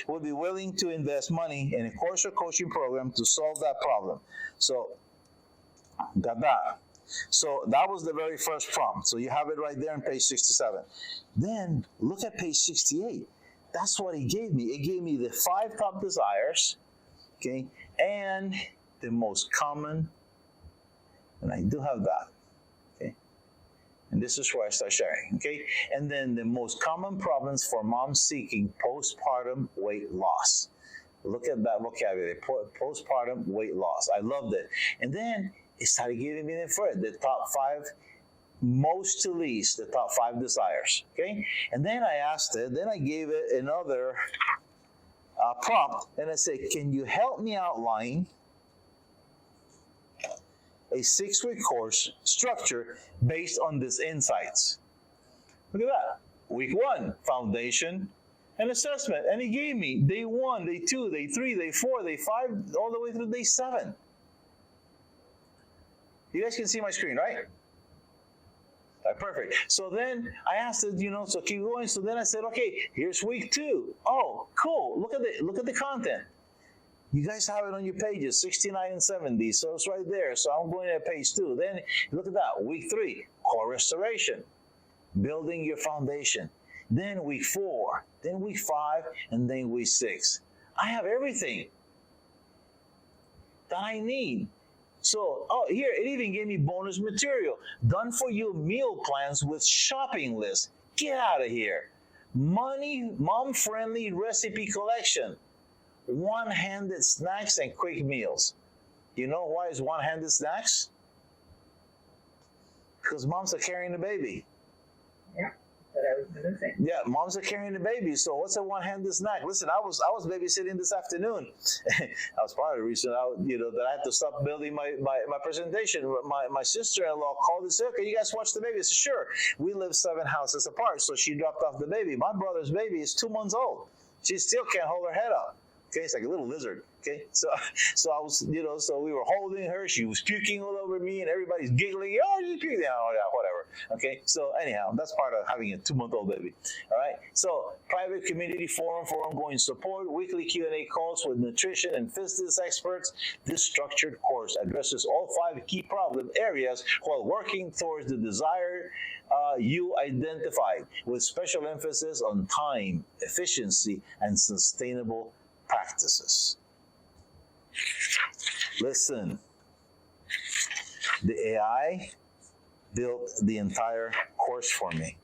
would be willing to invest money in a course or coaching program to solve that problem. So, got that. So that was the very first prompt. So you have it right there on page 67. Then look at page 68. That's what it gave me. It gave me the 5 top desires, okay, and the most common, and I do have that, okay. And this is where I start sharing, okay. And then the most common problems for moms seeking postpartum weight loss. Look at that vocabulary, postpartum weight loss. I loved it. And then it started giving me the top 5 most to least, the top 5 desires, okay? And then I asked it, then I gave it another prompt, and I said, can you help me outline a 6-week course structure based on these insights? Look at that. Week 1, foundation and assessment. And he gave me day 1, day 2, day 3, day 4, day 5, all the way through day 7. You guys can see my screen, right? All right, perfect. So then I asked it, so keep going. So then I said, okay, here's week 2. Oh, cool. Look at the content. You guys have it on your pages, 69 and 70. So it's right there. So I'm going to page 2. Then look at that. Week 3, core restoration, building your foundation. Then week 4, then week 5, and then week 6. I have everything that I need. So, here, it even gave me bonus material. Done for you meal plans with shopping lists. Get out of here. Mom-friendly recipe collection. One-handed snacks and quick meals. You know why it's one-handed snacks? Because moms are carrying the baby. Yeah. I was going to say. Yeah, moms are carrying the baby. So what's a one-handed snack? Listen, I was babysitting this afternoon. That was part of the reason that I had to stop building my presentation. My sister-in-law called and said, "Okay, you guys watch the baby?" I said, "Sure." We live 7 houses apart, so she dropped off the baby. My brother's baby is 2 months old. She still can't hold her head up. Okay, it's like a little lizard. Okay, so I was, so we were holding her. She was puking all over me, and everybody's giggling. Oh, she's puking. Oh, yeah, whatever. Okay, so anyhow, that's part of having a 2-month-old baby. All right. So private community forum for ongoing support, weekly Q&A calls with nutrition and fitness experts. This structured course addresses all 5 key problem areas while working towards the desired you identified, with special emphasis on time, efficiency, and sustainable practices. Listen, the AI built the entire course for me.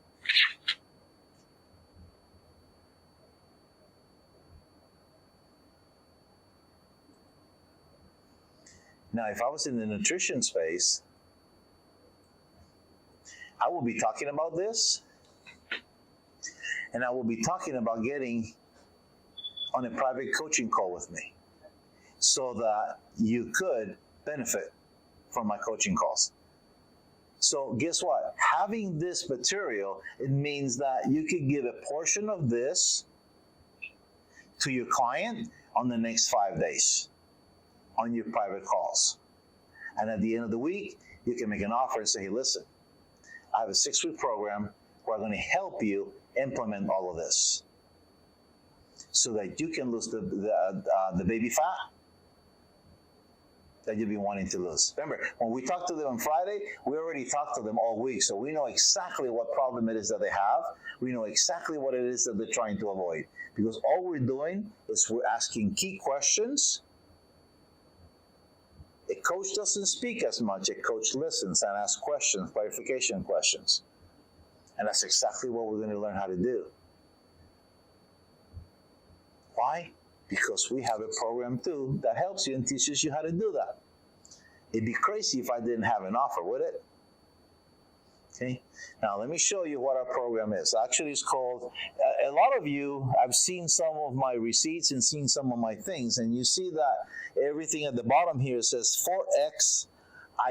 Now, if I was in the nutrition space, I will be talking about this, and I will be talking about getting on a private coaching call with me so that you could benefit from my coaching calls. So guess what? Having this material, it means that you could give a portion of this to your client on the next 5 days on your private calls. And at the end of the week, you can make an offer and say, hey, listen, I have a 6-week program where I'm going to help you implement all of this so that you can lose the baby fat that you've been wanting to lose. Remember, when we talked to them on Friday, we already talked to them all week, so we know exactly what problem it is that they have. We know exactly what it is that they're trying to avoid. Because all we're doing is we're asking key questions. A coach doesn't speak as much. A coach listens and asks questions, clarification questions. And that's exactly what we're going to learn how to do. Why? Because we have a program too that helps you and teaches you how to do that. It'd be crazy if I didn't have an offer, would it? Okay. Now let me show you what our program is. Actually, it's called, a lot of you, I've seen some of my receipts and seen some of my things, and you see that everything at the bottom here says 4X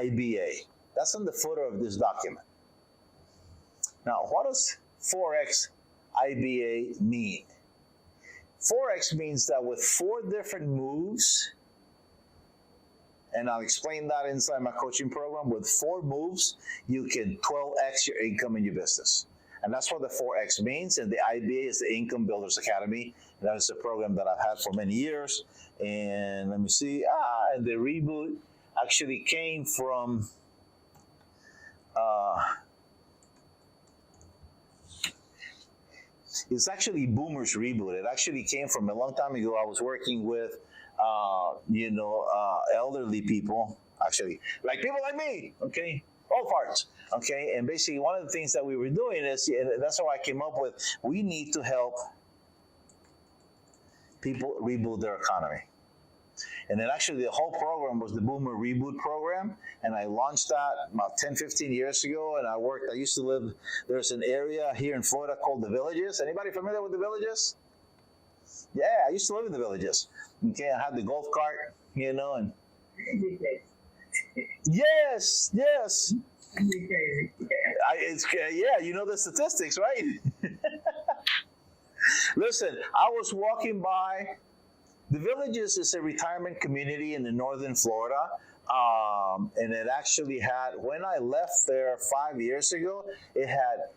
IBA. That's on the footer of this document. Now, what does 4X IBA mean? 4X means that with 4 different moves, and I'll explain that inside my coaching program, with 4 moves, you can 12X your income in your business. And that's what the 4X means. And the IBA is the Income Builders Academy. And that is a program that I've had for many years. And let me see. And the Reboot actually came from it's actually Boomer's Reboot. It actually came from a long time ago. I was working with elderly people, actually, like people like me, okay, all parts, okay. And basically, one of the things that we were doing is, and that's how I came up with, we need to help people reboot their economy. And then actually the whole program was the Boomer Reboot program. And I launched that about 10, 15 years ago. And I used to live, there's an area here in Florida called the Villages. Anybody familiar with the Villages? Yeah, I used to live in the Villages. Okay, I had the golf cart, and yes. You know the statistics, right? Listen, I was walking by. The Villages is a retirement community in the northern Florida. And it actually had, when I left there 5 years ago, it had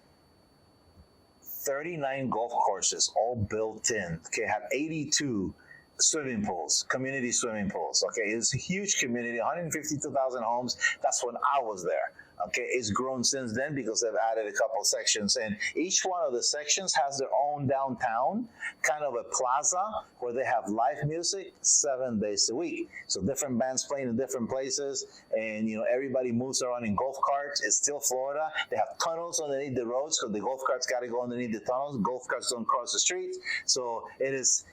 39 golf courses, all built in. Okay, it had 82 swimming pools, community swimming pools. Okay, it's a huge community, 152,000 homes. That's when I was there. Okay, it's grown since then because they've added a couple sections, and each one of the sections has their own downtown, kind of a plaza where they have live music 7 days a week. So different bands playing in different places, and everybody moves around in golf carts. It's still Florida. They have tunnels underneath the roads because the golf carts got to go underneath the tunnels. Golf carts don't cross the streets. So it is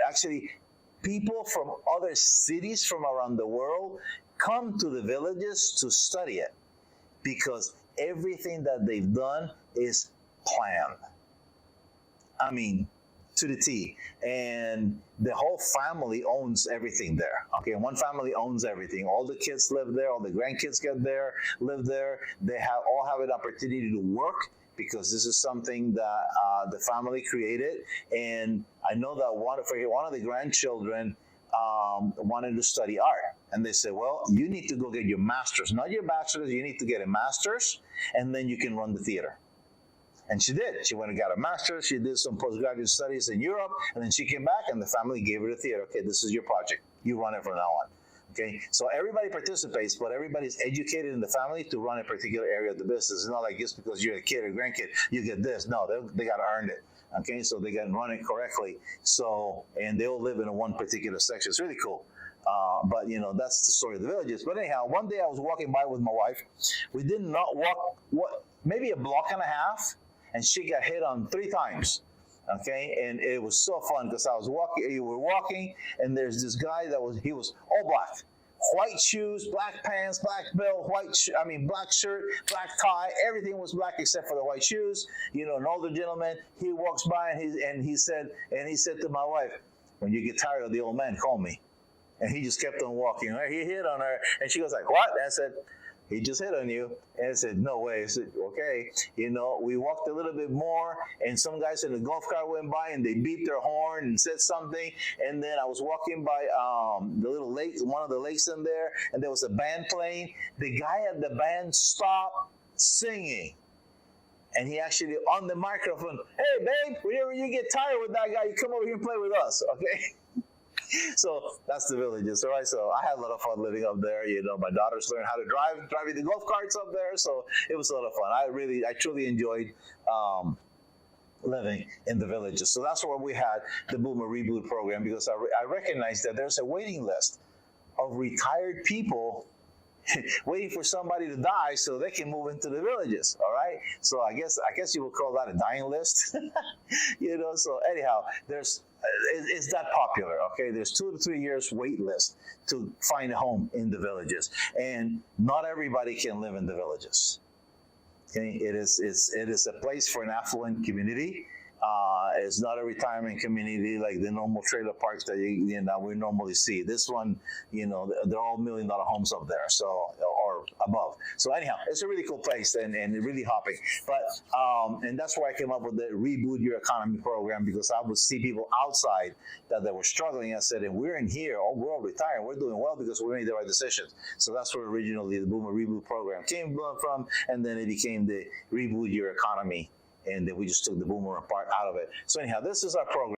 actually people from other cities from around the world come to the Villages to study it because everything that they've done is planned. I mean, to the T. And the whole family owns everything there. Okay, one family owns everything. All the kids live there. All the grandkids live there. They all have an opportunity to work because this is something that the family created. And I know that one of the grandchildren wanted to study art. And they said, well, you need to go get your master's, not your bachelor's. You need to get a master's, and then you can run the theater. And she did. She went and got a master's. She did some postgraduate studies in Europe, and then she came back, and the family gave her the theater. Okay, this is your project. You run it from now on. Okay, so everybody participates, but everybody's educated in the family to run a particular area of the business. It's not like just because you're a kid or grandkid, you get this. No, they got to earn it. Okay, so they got to run it correctly. So, and they'll live in one particular section. It's really cool. But that's the story of the Villages. But anyhow, one day I was walking by with my wife. We did not walk, maybe a block and a half, and she got hit on 3 times. Okay, and it was so fun because we were walking, and there's this guy he was all black. White shoes, black pants, black belt, black shirt, black tie. Everything was black except for the white shoes. An older gentleman. He walks by and he said to my wife, "When you get tired of the old man, call me." And he just kept on walking. He hit on her, and she goes like, "What?" And I said, "He just hit on you." And I said, "No way." I said, "Okay." We walked a little bit more, and some guys in the golf cart went by, and they beeped their horn and said something. And then I was walking by the little lake, one of the lakes in there, and there was a band playing. The guy at the band stopped singing. And he actually, on the microphone, "Hey, babe, whenever you get tired with that guy, you come over here and play with us, okay?" So that's the Villages, all right? So I had a lot of fun living up there. My daughters learned how to driving the golf carts up there. So it was a lot of fun. I truly enjoyed living in the Villages. So that's where we had the Boomer Reboot program because I recognized that there's a waiting list of retired people waiting for somebody to die so they can move into the villages. All right. So I guess you would call that a dying list. So anyhow, it's that popular. Okay. There's 2 to 3 years wait list to find a home in the villages, and not everybody can live in the villages. Okay. It is a place for an affluent community. It's not a retirement community like the normal trailer parks that we normally see. This one, they're all $1 million homes up there, or above. So anyhow, it's a really cool place and really hopping. But and that's why I came up with the Reboot Your Economy program, because I would see people outside that they were struggling. I said, and we're in here, we're all retired, we're doing well because we made the right decisions. So that's where originally the Boomer Reboot program came from, and then it became the Reboot Your Economy. And then we just took the boomer part out of it. So anyhow, this is our program.